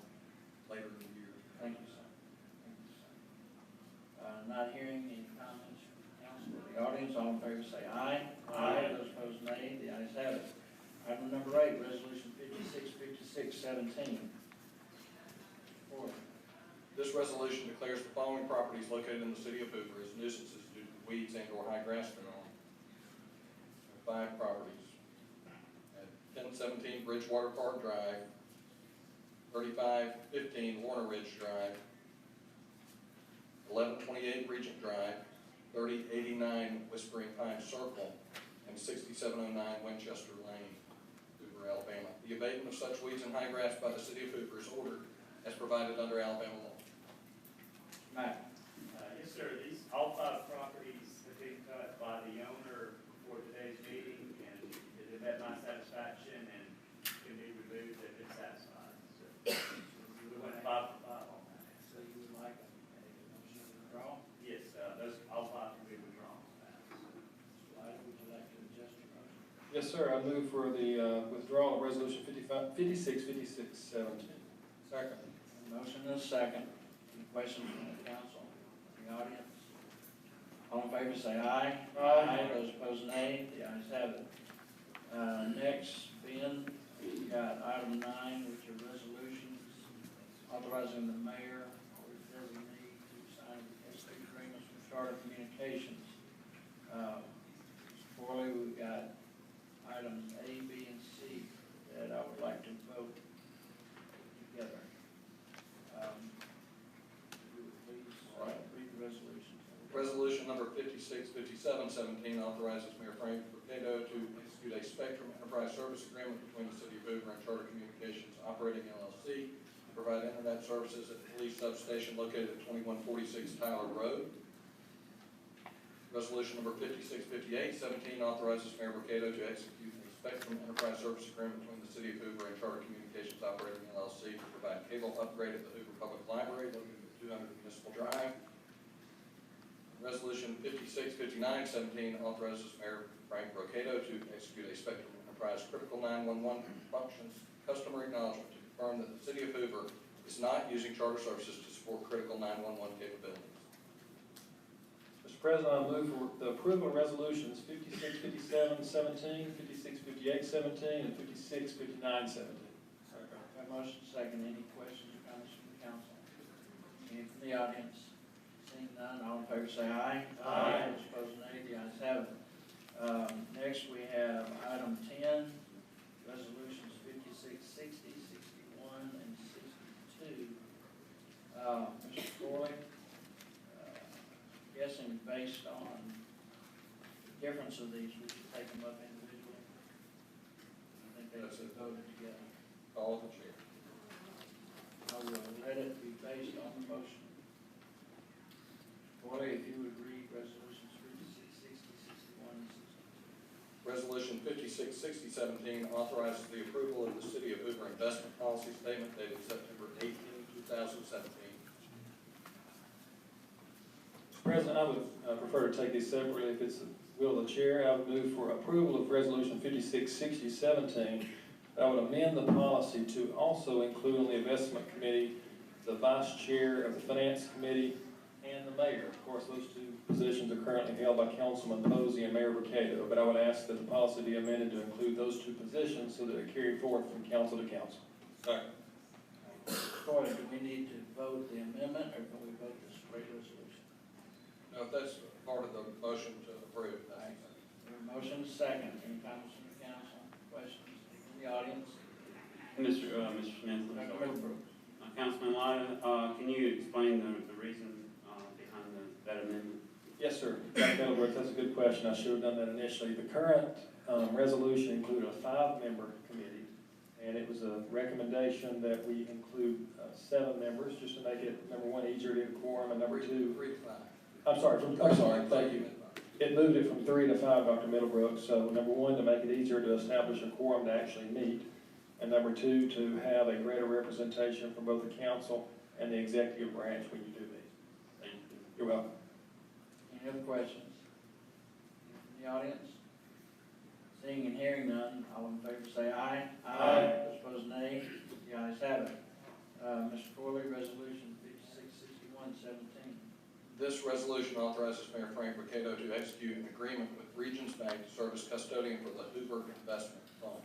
later in the year. Thank you, sir. Thank you, sir. Not hearing any comments from the council or the audience, all in favor say aye. Aye. Those opposed, nay. The ayes have it. Item number 8, resolution 5656-17. This resolution declares the following properties located in the city of Hoover as nuisances due to weeds and/or high grass that are on. 5 properties. At 1017 Bridgewater Park Drive, 3515 Lorna Ridge Drive, 1128 Regent Drive, 3089 Whispering Pine Circle, and 6709 Winchester Lane, Hoover, Alabama. The abatement of such weeds and high grass by the city of Hoover is ordered as provided under Alabama law. Matt. Yes, sir. All 5 properties have been cut by the owner for today's meeting, and it met my satisfaction and can be removed if it's satisfied. So we went 5 for 5 on that. So you would like a motion to withdraw? Yes, all 5 can be withdrawn. Mr. Lytle, would you like to adjust your motion? Yes, sir, I move for the withdrawal of resolution 5656-17. Second. Motion and a second. Any questions from the council, the audience? All in favor say aye. Aye. Those opposed, nay. The ayes have it. Next, Ben, we got item 9, which are resolutions authorizing the mayor or his designee to sign the agreements with Charter Communications. Corley, we've got items A, B, and C that I would like to vote together. You would please read the resolution. Resolution number 565717 authorizes Mayor Frank Mercado to execute a Spectrum Enterprise Service Agreement between the City of Hoover and Charter Communications Operating LLC to provide internet services at the police substation located at 2146 Tyler Road. Resolution number 565817 authorizes Mayor Mercado to execute a Spectrum Enterprise Service Agreement between the City of Hoover and Charter Communications Operating LLC to provide cable upgrade at the Hoover Public Library located at 200 Municipal Drive. Resolution 565917 authorizes Mayor Frank Mercado to execute a Spectrum Enterprise Critical 911 Functions Customer Acknowledgement to confirm that the City of Hoover is not using charter services to support critical 911 capabilities. Mr. President, I move for the approval of resolutions 565717, 565817, and 565917. Got a motion second. Any questions or comments from the council? Any from the audience? Seeing none, all in favor say aye. Aye. Those opposed, nay. The ayes have it. Next, we have item 10, resolutions 56, 60, 61, and 62. Mr. Corley, guessing based on the difference of these, we should take them up individually. I think they should be voted together. Call the chair. I will let it be based on the motion. Corley, if you would read resolutions 56, 60, 61, and 62. Resolution 566017 authorizes the approval of the City of Hoover investment policy statement dated September 18, 2017. Mr. President, I would prefer to take these separately if it's the will of the chair. I would move for approval of resolution 566017. I would amend the policy to also include on the investment committee the vice chair of the finance committee and the mayor. Of course, those two positions are currently held by Councilman Posey and Mayor Mercado, but I would ask that the policy be amended to include those two positions so that it carry forth from council to council. Second. Corley, do we need to vote the amendment, or can we vote this straight resolution? No, that's part of the motion to approve. Right. Motion second. Any comments from the council? Questions from the audience? Mr. Smith, I'm Dr. sorry. Middlebrooks. Councilman Lyon, can you explain the reason behind that amendment? Yes, sir. Dr. Middlebrooks, that's a good question. I should have done that initially. The current resolution included a 5-member committee, and it was a recommendation that we include 7 members, just to make it, number one, easier to get a quorum, and number two, 3 to 5. I'm sorry, thank you. It moved it from 3 to 5, Dr. Middlebrooks. So number one, to make it easier to establish a quorum to actually meet, and number two, to have a greater representation from both the council and the executive branch when you do meet. Thank you. You're welcome. Any other questions? From the audience? Seeing and hearing none, all in favor say aye. Aye. Those opposed, nay. The ayes have it. Mr. Corley, resolution 566117. This resolution authorizes Mayor Frank Mercado to execute an agreement with Regions Bank to serve as custodian for the Hoover Investment Fund.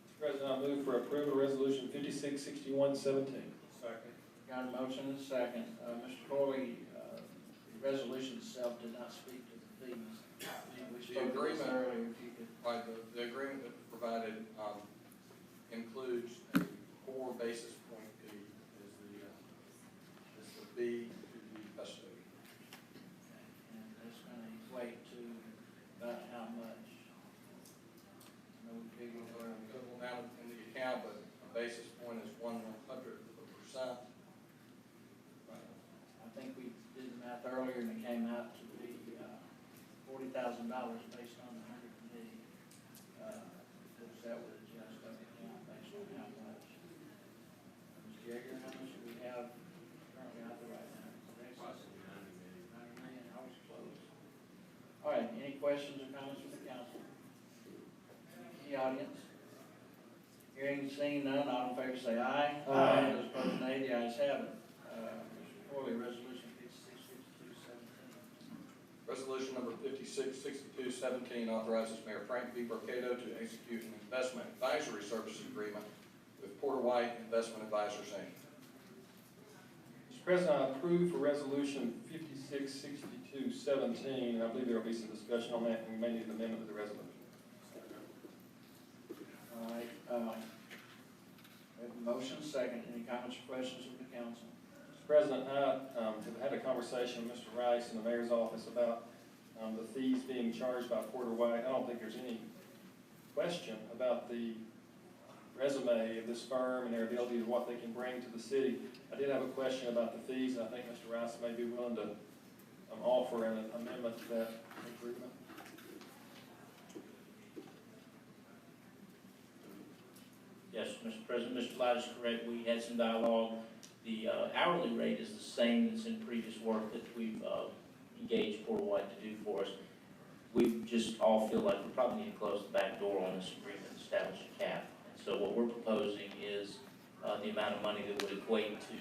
Mr. President, I move for approval of resolution 566117. Second. Got a motion and a second. Mr. Corley, the resolution itself did not speak to the fees. We spoke to this earlier, if you could. Right, the agreement that was provided includes a core basis point fee is the fee to the custodian. And that's going to equate to about how much? No figure. Total amount in the account, but the basis point is 1/100%. I think we did the math earlier and it came out to be $40,000 based on the 100 committee. Which that would adjust up and down based on how much. Ms. Jagger, how much do we have currently out there right now? 90 million, I was close. All right, any questions or comments from the council? Any audience? Hearing, seeing none, all in favor say aye. Aye. Those opposed, nay. The ayes have it. Mr. Corley, resolution 566217. Resolution number 566217 authorizes Mayor Frank V. Mercado to execute an investment advisory services agreement with Porter White Investment Advisors, Inc. Mr. President, I approve for resolution 566217 17, and I believe there will be some discussion on that, and we may need an amendment to the resolution. All right, we have a motion, second. Any comments or questions from the council? Mr. President, I have had a conversation with Mr. Rice in the mayor's office about the fees being charged by Porter White. I don't think there's any question about the resume of this firm and their ability to what they can bring to the city. I did have a question about the fees, and I think Mr. Rice may be willing to offer an amendment to that agreement. Yes, Mr. President, Mr. Light is correct. We had some dialogue. The hourly rate is the same that's in previous work that we've engaged Porter White to do for us. We just all feel like we probably need to close the back door on this agreement and establish a cap. And so what we're proposing is the amount of money that would equate to,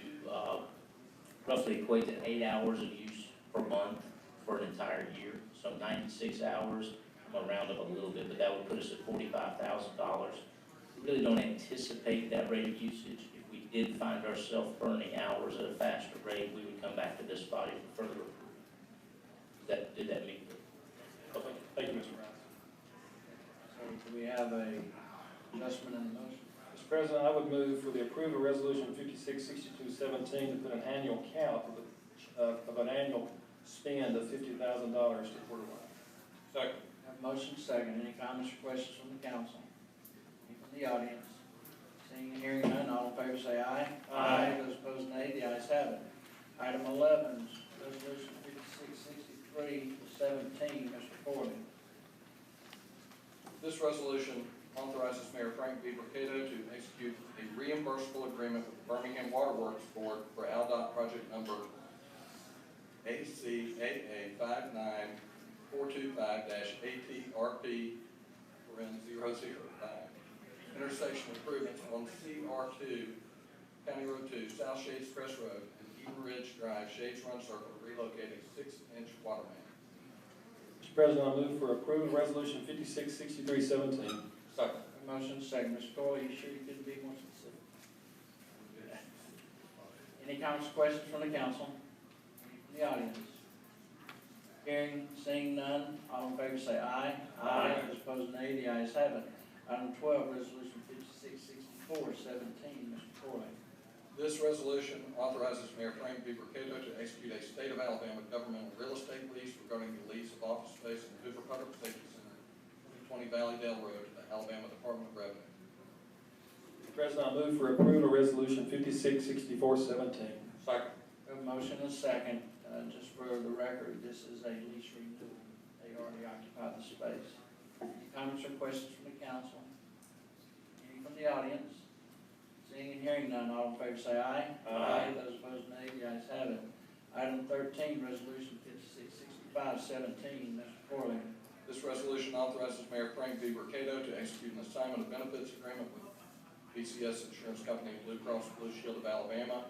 roughly equate to 8 hours of use per month for an entire year. So 96 hours, I'm gonna round up a little bit, but that would put us at $45,000. We really don't anticipate that rate of usage. If we did find ourselves burning hours at a faster rate, we would come back to this body for further approval. Did that meet? Okay, thank you, Mr. Rice. So do we have a adjustment in the motion? Mr. President, I would move for the approval of resolution 566217 to put an annual cap of an annual spend of $50,000 to Porter White. Second. Have a motion, second. Any comments or questions from the council? Any from the audience? Seeing and hearing none, all in favor say aye. Aye. Those opposed, nay. The ayes have it. Item 11, resolution 5663-17, Mr. Ford. This resolution authorizes Mayor Frank V. Mercado to execute a reimbursable agreement with the Birmingham Water Works Board for ALDOT project number ACAA 59425-ATRP 005. Intersection improvements on CR2, County Road 2, South Shades Crest Road, and Eden Ridge Drive, Shades Run Circle, to relocate a 6-inch water main. Mr. President, I move for approval of resolution 566317. Second. A motion, second. Mr. Doyle, you sure you couldn't be more specific? Any comments or questions from the council? Any from the audience? Hearing, seeing none, all in favor say aye. Aye. Those opposed, nay. The ayes have it. Item 12, resolution 5664-17, Mr. Corley. This resolution authorizes Mayor Frank V. Mercado to execute a state of Alabama governmental real estate lease regarding the lease of office space in the Hoover Public Safety Center, 2020 Valleydale Road, to the Alabama Department of Revenue. Mr. President, I move for approval of resolution 566417. Second. We have a motion and a second. Just for the record, this is a lease renewal. They already occupy the space. Any comments or questions from the council? Any from the audience? Seeing and hearing none, all in favor say aye. Aye. Those opposed, nay. The ayes have it. Item 13, resolution 5665-17, Mr. Corley. This resolution authorizes Mayor Frank V. Mercado to execute an assignment of benefits agreement with BCS Insurance Company and Blue Cross Blue Shield of Alabama,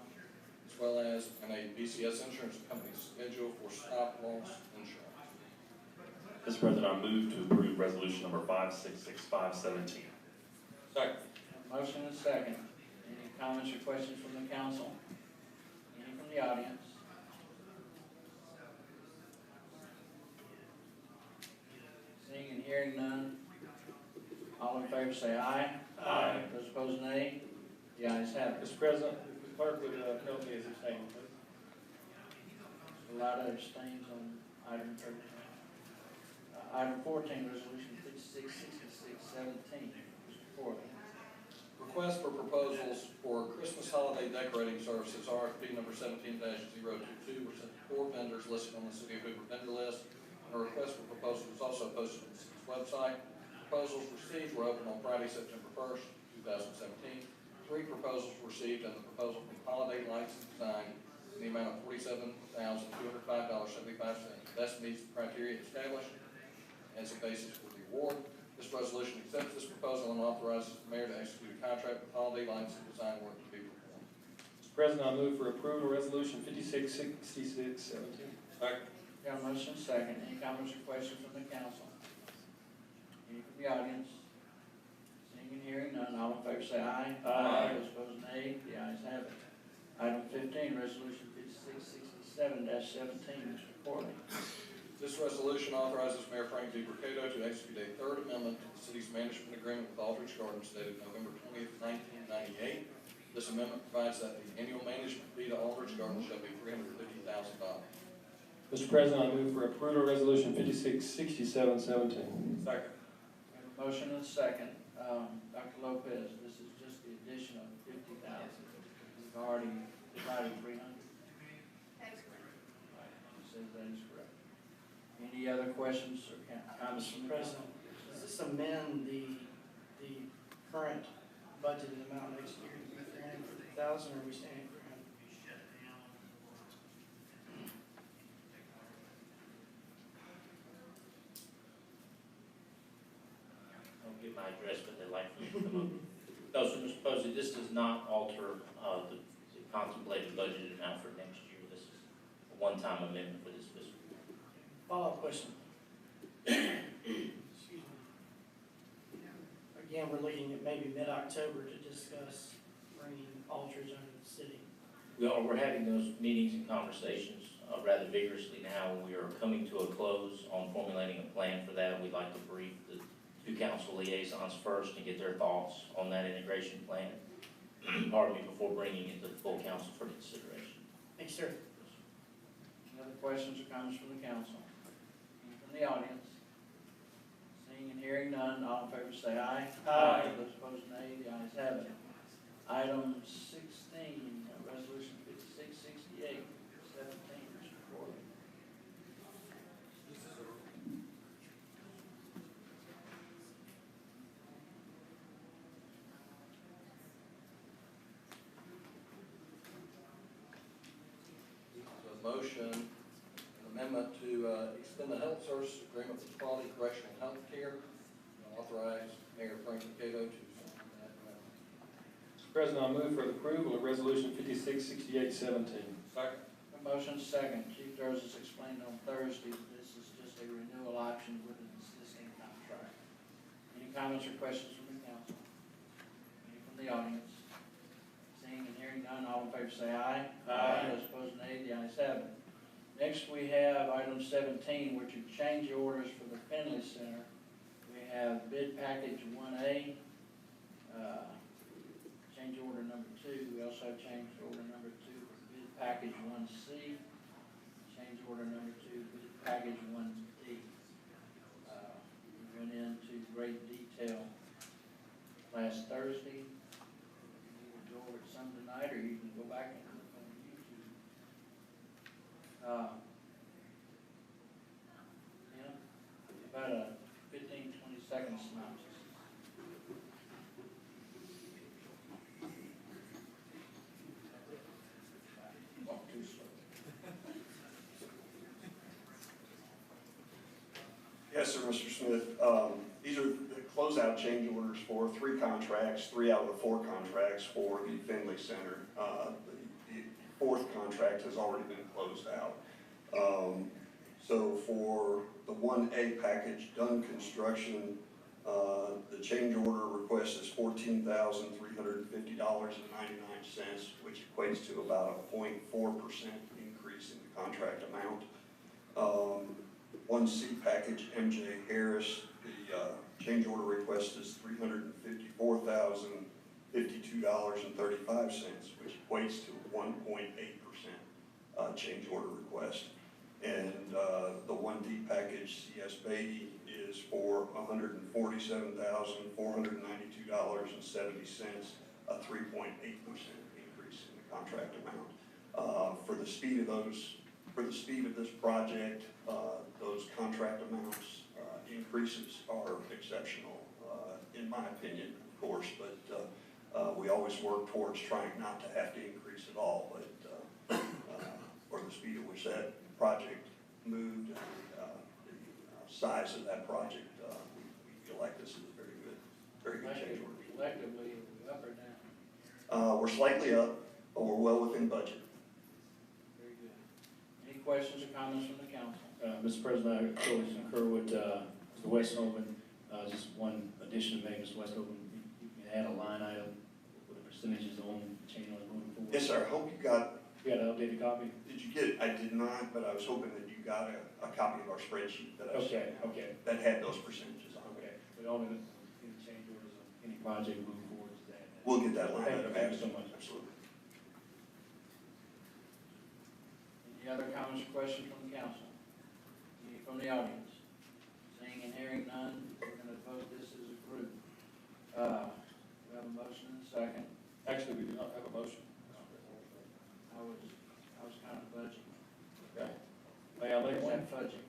as well as in a BCS Insurance Company's schedule for stop loss insurance. Mr. President, I move to approve resolution number 566517. Second. Motion and second. Any comments or questions from the council? Any from the audience? Seeing and hearing none, all in favor say aye. Aye. Those opposed, nay. The ayes have it. Mr. President, if the clerk would note me as abstaining, please. Mr. Lotto abstains on item 13. Item 14, resolution 5666-17, Mr. Corley. Request for proposals for Christmas holiday decorating services, RFP number 17-022, were sent to 4 vendors listed on the City of Hoover vendor list. And a request for proposal was also posted on the city's website. Proposals received were opened on Friday, September 1st, 2017. 3 proposals were received, and the proposal from Holiday Lights and Design in the amount of $47,205.75. Best meets the criteria established as a basis for the award. This resolution accepts this proposal and authorizes the mayor to execute a contract with Holiday Lights and Design work to be performed. Mr. President, I move for approval of resolution 566617. Second. Got a motion second. Any comments or questions from the council? Any from the audience? Seeing and hearing none, all in favor say aye. Aye. Those opposed, nay. The ayes have it. Item 15, resolution 5667-17, Mr. Corley. This resolution authorizes Mayor Frank D. Mercado to execute a third amendment to the city's management agreement with Aldrich Gardens dated November 20th, 1998. This amendment provides that the annual management fee to Aldrich Gardens shall be $350,000. Mr. President, I move for approval of resolution 566717. Second. We have a motion and a second. Dr. Lopez, this is just the addition of 50,000. We've already divided 300. That's correct. Right, he says that is correct. Any other questions or comments from the President, does this amend the current budgeted amount next year to be 350,000, or are we staying at 300? I'll get my address, but they'd like for me to come up. No, so Mr. Posey, this does not alter the contemplated budgeted amount for next year. This is a one-time amendment for this fiscal year. Follow-up question. Excuse me. Again, we're looking at maybe mid-October to discuss bringing Aldridge under the city. We're having those meetings and conversations rather vigorously now. We are coming to a close on formulating a plan for that. We'd like to brief the two council liaisons first and get their thoughts on that integration plan, pardon me, before bringing it to the full council for consideration. Thanks, sir. Any other questions or comments from the council? Any from the audience? Seeing and hearing none, all in favor say aye. Aye. Those opposed, nay. The ayes have it. Item 16, resolution 5668, 17, Mr. Corley. A motion, an amendment to extend the health services agreement with Quality Correctional Health Care. Authorize Mayor Frank Mercado to sign that amendment. Mr. President, I move for the approval of resolution 566817. Second. A motion second. Chief Joseph explained on Thursday that this is just a renewal option with an existing contract. Any comments or questions from the council? Any from the audience? Seeing and hearing none, all in favor say aye. Aye. Those opposed, nay. The ayes have it. Next, we have item 17, which are change orders for the Finley Center. We have bid package 1A, change order number 2. We also have change order number 2 for bid package 1C, change order number 2, bid package 1D. We went into great detail last Thursday. You can go over it some tonight, or you can go back and look on YouTube. About a 15, 20-second synopsis. Walk too slow. Yes, sir, Mr. Smith. These are the closeout change orders for 3 contracts, 3 out of the 4 contracts for the Finley Center. The 4th contract has already been closed out. So for the 1A package, Dunn Construction, the change order request is $14,350.99, which equates to about a 0.4% increase in the contract amount. 1C package, MJ Harris, the change order request is $354,052.35, which equates to a 1.8% change order request. And the 1D package, CS Beatty, is for $147,492.70, a 3.8% increase in the contract amount. For the speed of this project, those contract amounts increases are exceptional, in my opinion, of course, but we always work towards trying not to have to increase at all, but for the speed at which that project moved and the size of that project, we feel like this is a very good change order. Collectively, up or down? We're slightly up, but we're well within budget. Very good. Any questions or comments from the council? Mr. President, I totally concur with Mr. Westhoven. Just one addition to make, Mr. Westhoven, you can add a line item with the percentages on chain on moving forward. Yes, sir. I hope you got. You got an updated copy? Did you get it? I did not, but I was hoping that you you got a copy of our spreadsheet that I Okay, sent out okay, that had those percentages on it. okay. But only any change orders on any project moving forward to that. We'll get that line Thank you, item thank you added. so much. Absolutely. Any other comments or questions from the council? Any from the audience? Seeing and hearing none, we're gonna vote this as a group. We have a motion and a second. Actually, we do not have a motion. I was kind of fudging. Okay. May I make Was one? that fudging?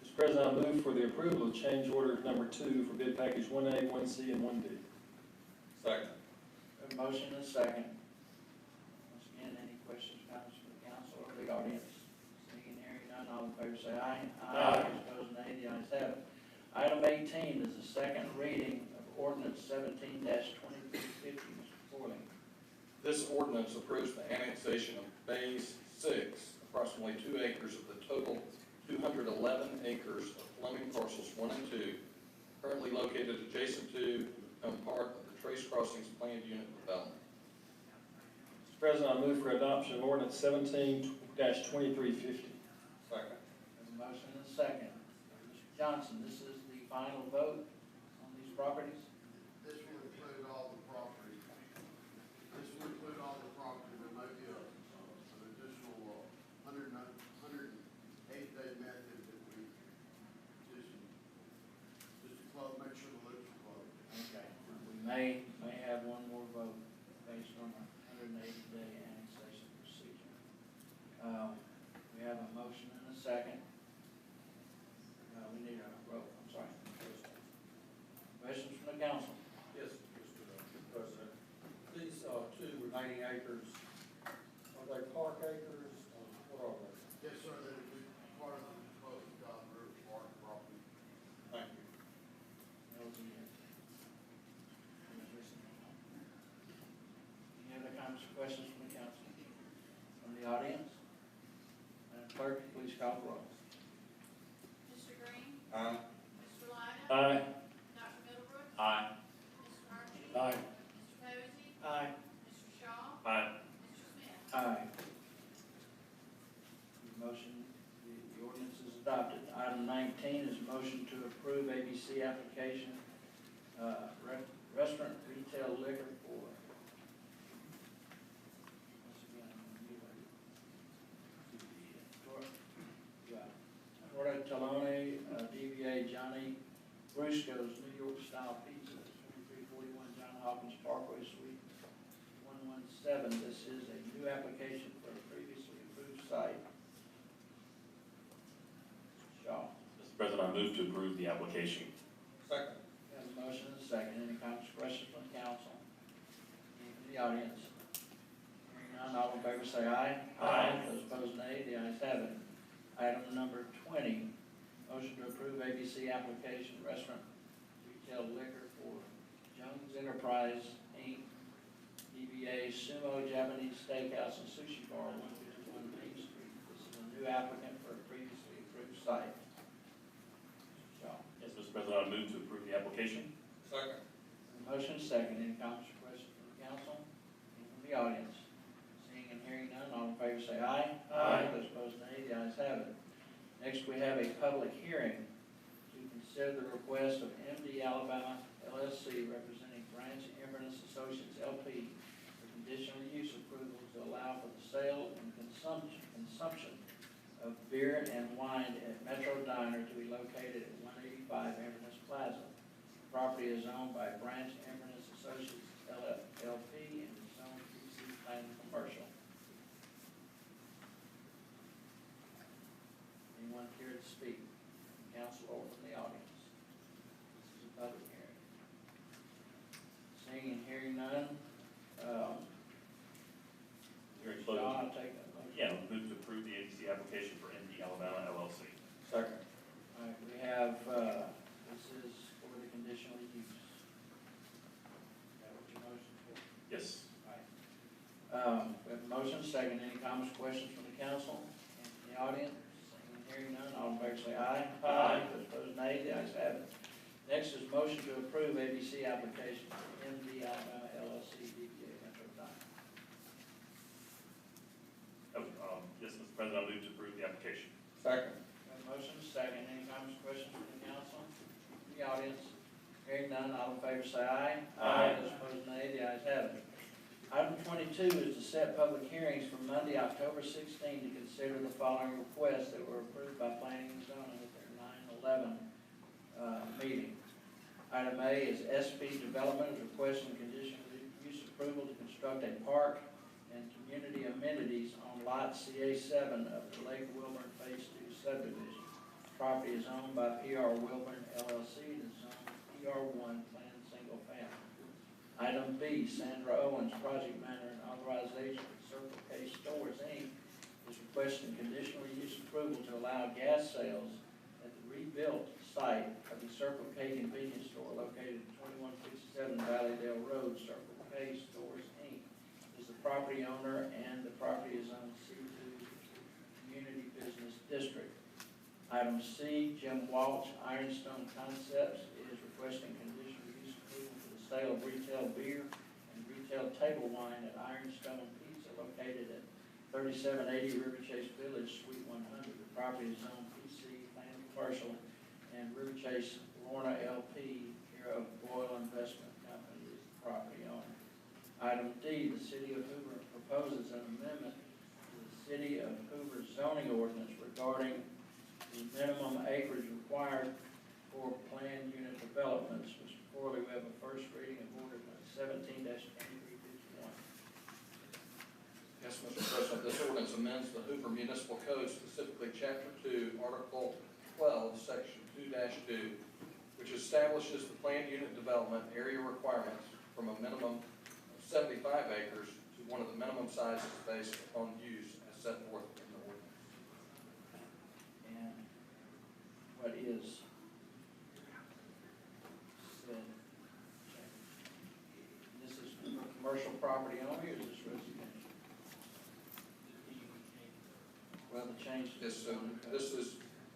Mr. President, I move for the approval of change order number 2 for bid package 1A, 1C, and 1D. Second. We have a motion and a second. Once again, any questions, comments from the council or the audience? Seeing and hearing none, all in favor say aye. Aye. Opposed, nay. The ayes have it. Item 18 is the second reading of ordinance 17-2350. Mr. Forley. This ordinance approves the annexation of Phase 6, approximately 2 acres of the total 211 acres of Fleming parcels 1 and 2, currently located adjacent to and part of the Trace Crossings Planned Unit Development. Mr. President, I move for adoption of ordinance 17-2350. Second. We have a motion and a second. Mr. Johnson, this is the final vote on these properties? This will include all the property. This will include all the property, there may be an additional 108-day method that we just to close, make sure the loops are closed. Okay. We may have one more vote based on a 180-day annexation procedure. We have a motion and a second. We need a roll, I'm sorry. Questions from the council? Yes, Mr. President. These 2 remaining acres, are they park acres? What are they? Yes, sir, that would be part of the proposed Cotton River Park property. Thank you. Any other comments or questions from the council? From the audience? Madam Clerk, please call the roll. Mr. Green? Aye. Mr. Lyden? Aye. Dr. Middlebrooks? Aye. Mr. Archie? Aye. Mr. Posey? Aye. Mr. Shaw? Aye. Mr. Smith? Aye. The motion, the ordinance is adopted. Item 19 is a motion to approve ABC application, restaurant retail liquor for, once again, Florida Talone, DBA Johnny Brusco's New York Style Pizza, 2341 John Hopkins Parkway, Suite 117. This is a new application for a previously approved site. Shaw. Mr. President, I move to approve the application. Second. We have a motion and a second. Any comments or questions from the council? Any from the audience? Hearing none, all in favor say aye. Aye. Those opposed, nay. The ayes have it. Item number 20, motion to approve ABC application restaurant retail liquor for Jones Enterprise, Inc., DBA Sumo Japanese Steakhouse and Sushi Bar, 151 Main Street. This is a new applicant for a previously approved site. Shaw. Yes, Mr. President, I move to approve the application. Second. Motion second. Any comments or questions from the council? Any from the audience? Seeing and hearing none, all in favor say aye. Aye. Those opposed, nay. The ayes have it. Next, we have a public hearing to consider the request of MD Alabama LLC representing Branch Inverness Associates LP for conditional use approval to allow for the sale and consumption of beer and wine at Metro Diner to be located at 185 Inverness Plaza. The property is owned by Branch Inverness Associates LP and is zoned PC Planning Commercial. Anyone here to speak? Council or from the audience? This is a public hearing. Seeing and hearing none, Very John, close. I'll take that motion. Yeah, move to approve the ABC application for MD Alabama LLC. Second. All right, we have, this is for the conditional use. Is that what your motion for? Yes. All right. We have a motion, second. Any comments, questions from the council and from the audience? Seeing and hearing none, all in favor say aye. Aye. Those opposed, nay. The ayes have it. Next is motion to approve ABC application for MD Alabama LLC DBA Metro Diner. Yes, Mr. President, I move to approve the application. Second. Got a motion, second, any comments, questions from the council? The audience? Hearing none, all in favor say aye. Aye. Those opposed nay, the ayes have it. Item 22 is to set public hearings for Monday, October 16, to consider the following requests that were approved by planning and zoning at their 9/11 meeting. Item A is SB Development is requesting conditional use approval to construct a park and community amenities on lot CA7 of the Lake Wilburn Phase 2 subdivision. Property is owned by PR Wilburn LLC and is zoned PR1 planned single family. Item B, Sandra Owens, project manager and authorized agent for Circle K Stores Inc. is requesting conditional use approval to allow gas sales at the rebuilt site of the Circle K convenience store located at 2157 Valleydale Road. Circle K Stores Inc. is the property owner and the property is on C2 Community Business District. Item C, Jim Walsh, Ironstone Concepts is requesting conditional use approval for the sale of retail beer and retail table wine at Ironstone Pizza located at 3780 River Chase Village, Suite 100. The property is zoned PC, planned commercial, and River Chase Lorna LP, care of Boyle Investment Company, is the property owner. Item D, the City of Hoover proposes an amendment to the City of Hoover zoning ordinance regarding the minimum acreage required for planned unit developments. Mr. Corley, we have a first reading of ordinance 17-2351. Yes, Mr. President, this ordinance amends the Hoover Municipal Code, specifically Chapter 2, Article 12, Section 2-2, which establishes the planned unit development area requirements from a minimum of 75 acres to one of the minimum sizes based upon use as set forth in the ordinance. And what is said, this is commercial property only, or is this residential? Well, the change.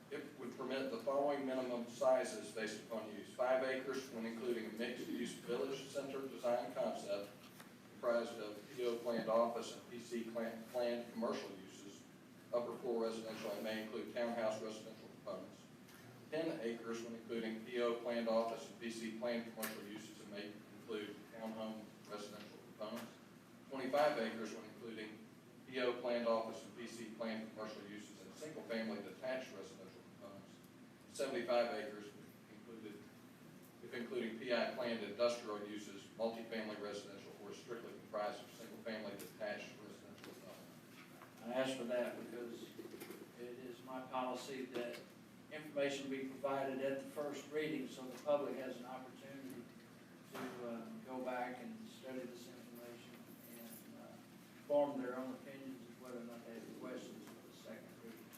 It would permit the following minimum sizes based upon use. 5 acres when including a mixed-use village center design concept comprised of PO planned office and PC planned commercial uses. Upper floor residential and may include townhouse residential components. 10 acres when including PO planned office and PC planned commercial uses and may include townhome residential components. 25 acres when including PO planned office and PC planned commercial uses and single-family detached residential components. 75 acres if including PI planned industrial uses, multifamily residential, or strictly comprised of single-family detached residential components. I ask for that because it is my policy that information be provided at the first reading so the public has an opportunity to go back and study this information and form their own opinions of whether or not they have questions for the second reading.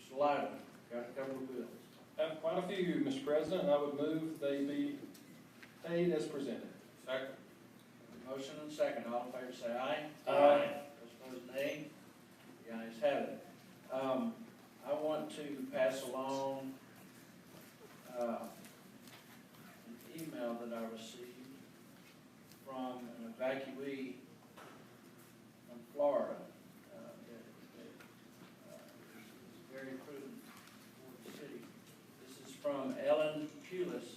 Mr. Lyden, got to cover the bills. I have quite a few, Mr. President, and I would move they be paid as presented. Second. Motion and second, all in favor say aye. Aye. Those opposed nay. The ayes have it. I want to pass along an email that I received from an evacuee from Florida that is very prudent for the city. This is from Ellen Pulis.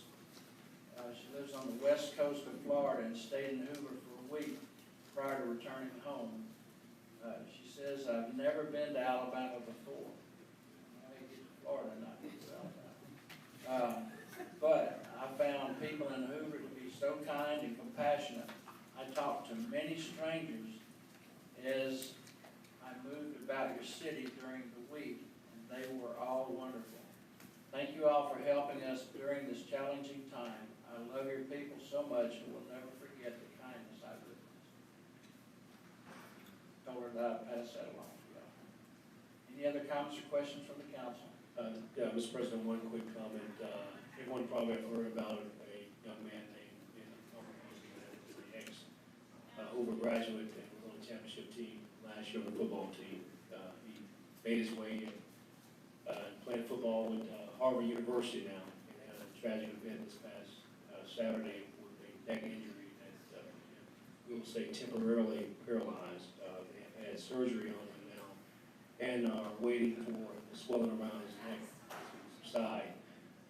She lives on the west coast of Florida and stayed in Hoover for a week prior to returning home. She says, I've never been to Alabama before. I may get to Florida, not get to Alabama. But I found people in Hoover to be so kind and compassionate. I talked to many strangers as I moved about your city during the week, and they were all wonderful. Thank you all for helping us during this challenging time. I love your people so much and will never forget the kindness I've witnessed. Told her that I'd pass that along to y'all. Any other comments or questions from the council? Yeah, Mr. President, one quick comment. Everyone probably heard about a young man named ex-Hoover graduate and was on the championship team last year on the football team. He made his way playing football with Harvard University now, and had a tragic event this past Saturday with a neck injury that we will say temporarily paralyzed. They have had surgery on him now, and are waiting for the swelling around his neck to subside,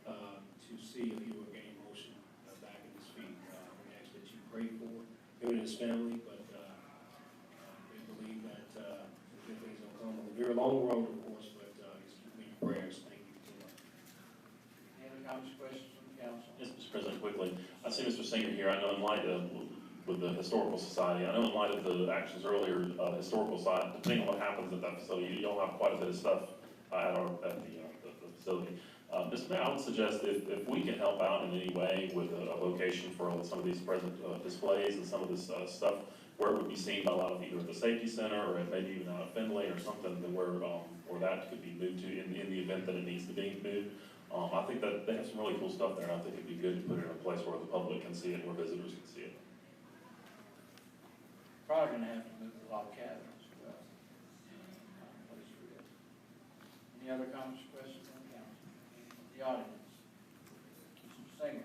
to see if he will gain motion back in his feet. We ask that you pray for him and his family, but we believe that good things will come on a very long road, of course, but just keep me in prayers. Thank you so much. Any other comments, questions from the council? Yes, Mr. President, quickly. I see Mr. Singer here. I know in light of, with the Historical Society, I know in light of the actions earlier, Historical Side, depending on what happens at that facility, you'll have quite a bit of stuff at the facility. Mr. Mayor, I would suggest if we can help out in any way with a location for some of these present displays and some of this stuff, where it would be seen by a lot of either at the safety center or maybe even out of Findlay or something, where that could be moved to in the event that it needs to be moved. I think that they have some really cool stuff there, and I think it'd be good to put it in a place where the public can see it, where visitors can see it. Probably gonna have to move a lot of cabinets as well. Any other comments, questions from the council? The audience? Mr. Singer?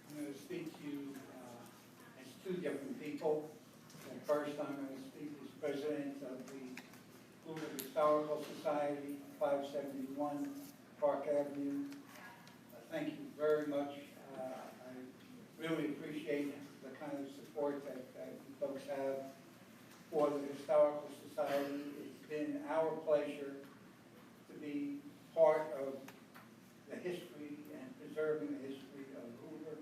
I'm going to speak to you as two different people. And first, I'm going to speak as president of the Hoover Historical Society, 571 Park Avenue. Thank you very much. I really appreciate the kind of support that you folks have for the Historical Society. It's been our pleasure to be part of the history and preserving the history of Hoover.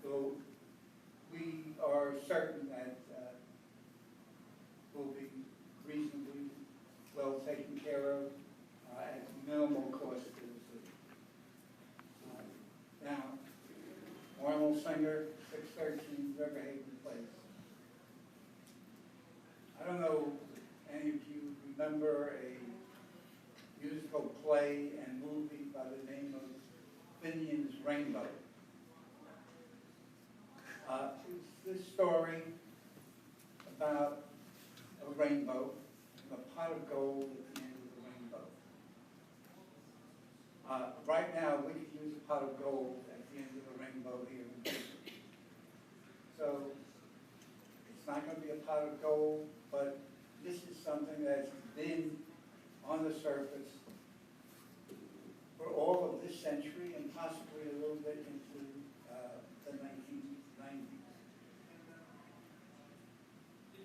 So we are certain that will be reasonably well taken care of at minimal cost to the city. Now, Arnold Singer, 613 Riverhaven Place. I don't know if any of you remember a musical play and movie by the name of Finian's Rainbow. It's this story about a rainbow and a pot of gold at the end of the rainbow. Right now, we could use a pot of gold at the end of the rainbow here in Houston. So it's not going to be a pot of gold, but this is something that's been on the surface for all of this century and possibly a little bit into the 1990s.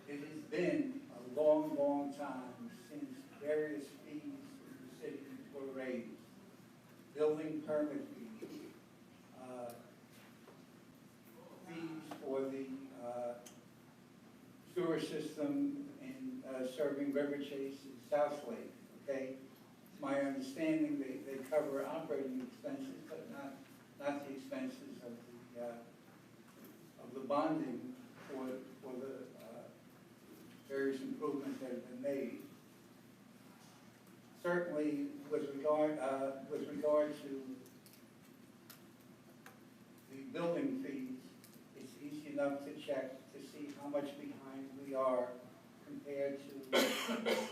It has been a long, long time since various fees in the city were raised. Building permit fees, fees for the sewer system in serving River Chase and South Lake, okay? It's my understanding they cover operating expenses, but not the expenses of the bonding for the various improvements that have been made. Certainly, with regard to the building fees, it's easy enough to check to see how much behind we are compared to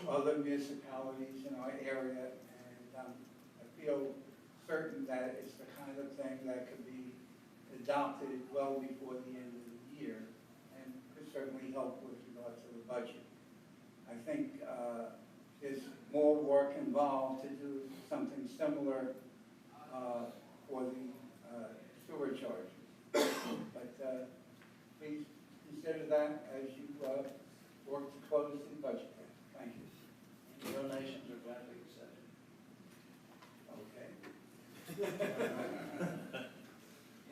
other municipalities in our area, and I feel certain that it's the kind of thing that could be adopted well before the end of the year, and could certainly help with regard to the budget. I think there's more work involved to do something similar for the sewer charges. But please consider that as you work to close the budget. Thank you. Any donations are gladly accepted. Okay.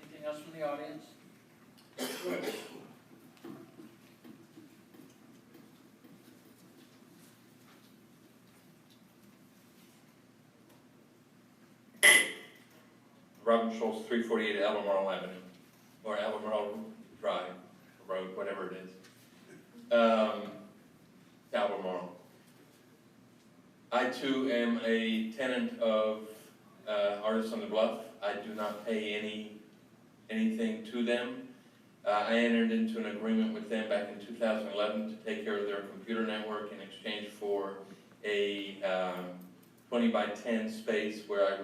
Anything else from the audience? Robin Schultz, 348 Albemarle Avenue, or Albemarle Drive, Road, whatever it is. Albemarle. I too am a tenant of Artists on the Bluff. I do not pay anything to them. I entered into an agreement with them back in 2011 to take care of their computer network in exchange for a 20 by 10 space where I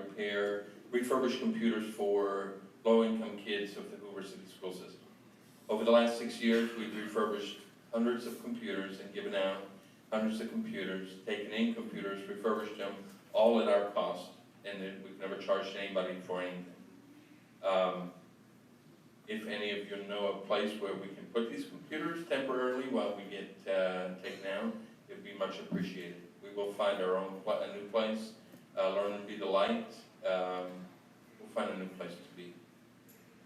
refurbish computers for low-income kids of the Hoover City School System. Over the last 6 years, we've refurbished hundreds of computers and given out hundreds of computers, taken in computers, refurbished them, all at our cost, and then we've never charged anybody for anything. If any of you know a place where we can put these computers temporarily while we get taken out, it'd be much appreciated. We will find our own a new place, learn and be the light. We'll find a new place to be.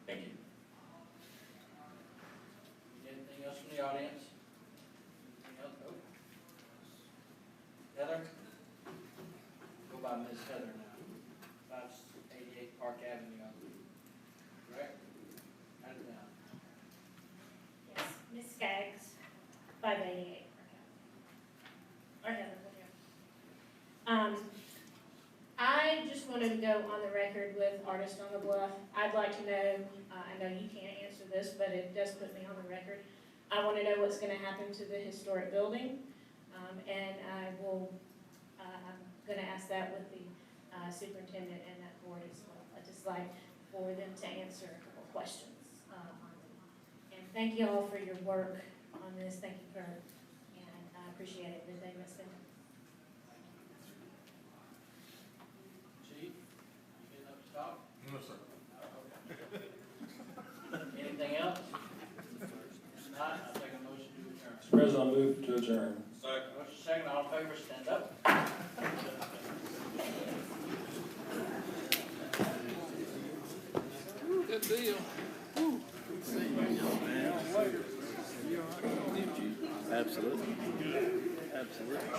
Thank you. Anything else from the audience? Anything else? Oh. Heather? Go by Ms. Heather now. 588 Park Avenue, I believe. Correct? Hand it down. Yes, Ms. Skaggs, 588. Or Heather, whatever. I just wanted to go on the record with Artist on the Bluff. I'd like to know, I know you can't answer this, but it does put me on the record. I want to know what's going to happen to the historic building, and I will, I'm going to ask that with the superintendent and that board as well. I'd just like for them to answer a couple questions on them. And thank you all for your work on this. Thank you, Kurt, and I appreciate everything that's been done. Chief, you getting up to talk? No, sir. Anything else? If not, I'll take a motion to adjourn. Mr. President, I move to adjourn. Motion second, all in favor, stand up. Good deal. Absolutely. Absolutely.